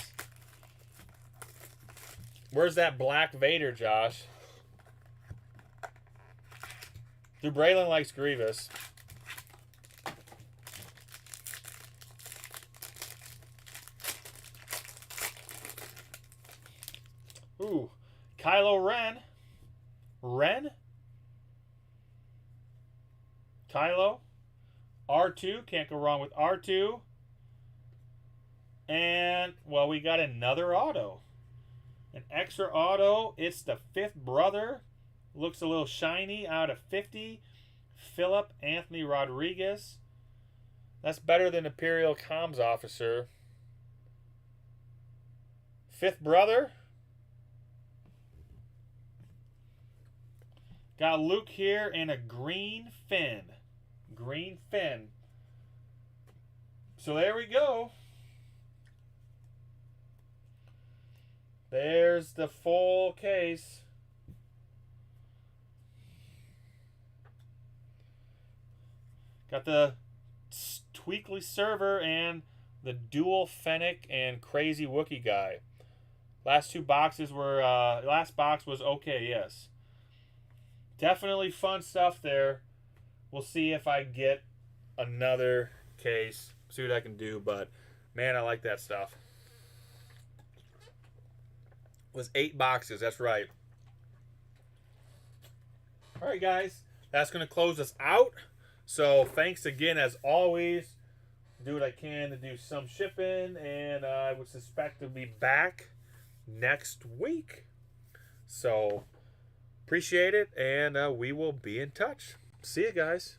S1: Where's that black Vader, Josh? Dude, Braylon likes Grievous. Ooh, Kylo Ren. Ren? Kylo. R2. Can't go wrong with R2. And, well, we got another auto. An extra auto. It's the fifth brother. Looks a little shiny out of 50. Philip Anthony Rodriguez. That's better than Imperial Comms Officer. Fifth brother. Got Luke here and a green fin. Green fin. So there we go. There's the full case. Got the Tweakly server and the dual Fennec and crazy Wookiee guy. Last two boxes were, last box was okay, yes. Definitely fun stuff there. We'll see if I get another case, see what I can do, but man, I like that stuff. It was 8 boxes, that's right. All right, guys, that's going to close us out. So thanks again, as always. Do what I can to do some shipping, and I would suspect to be back next week. So appreciate it, and we will be in touch. See you guys.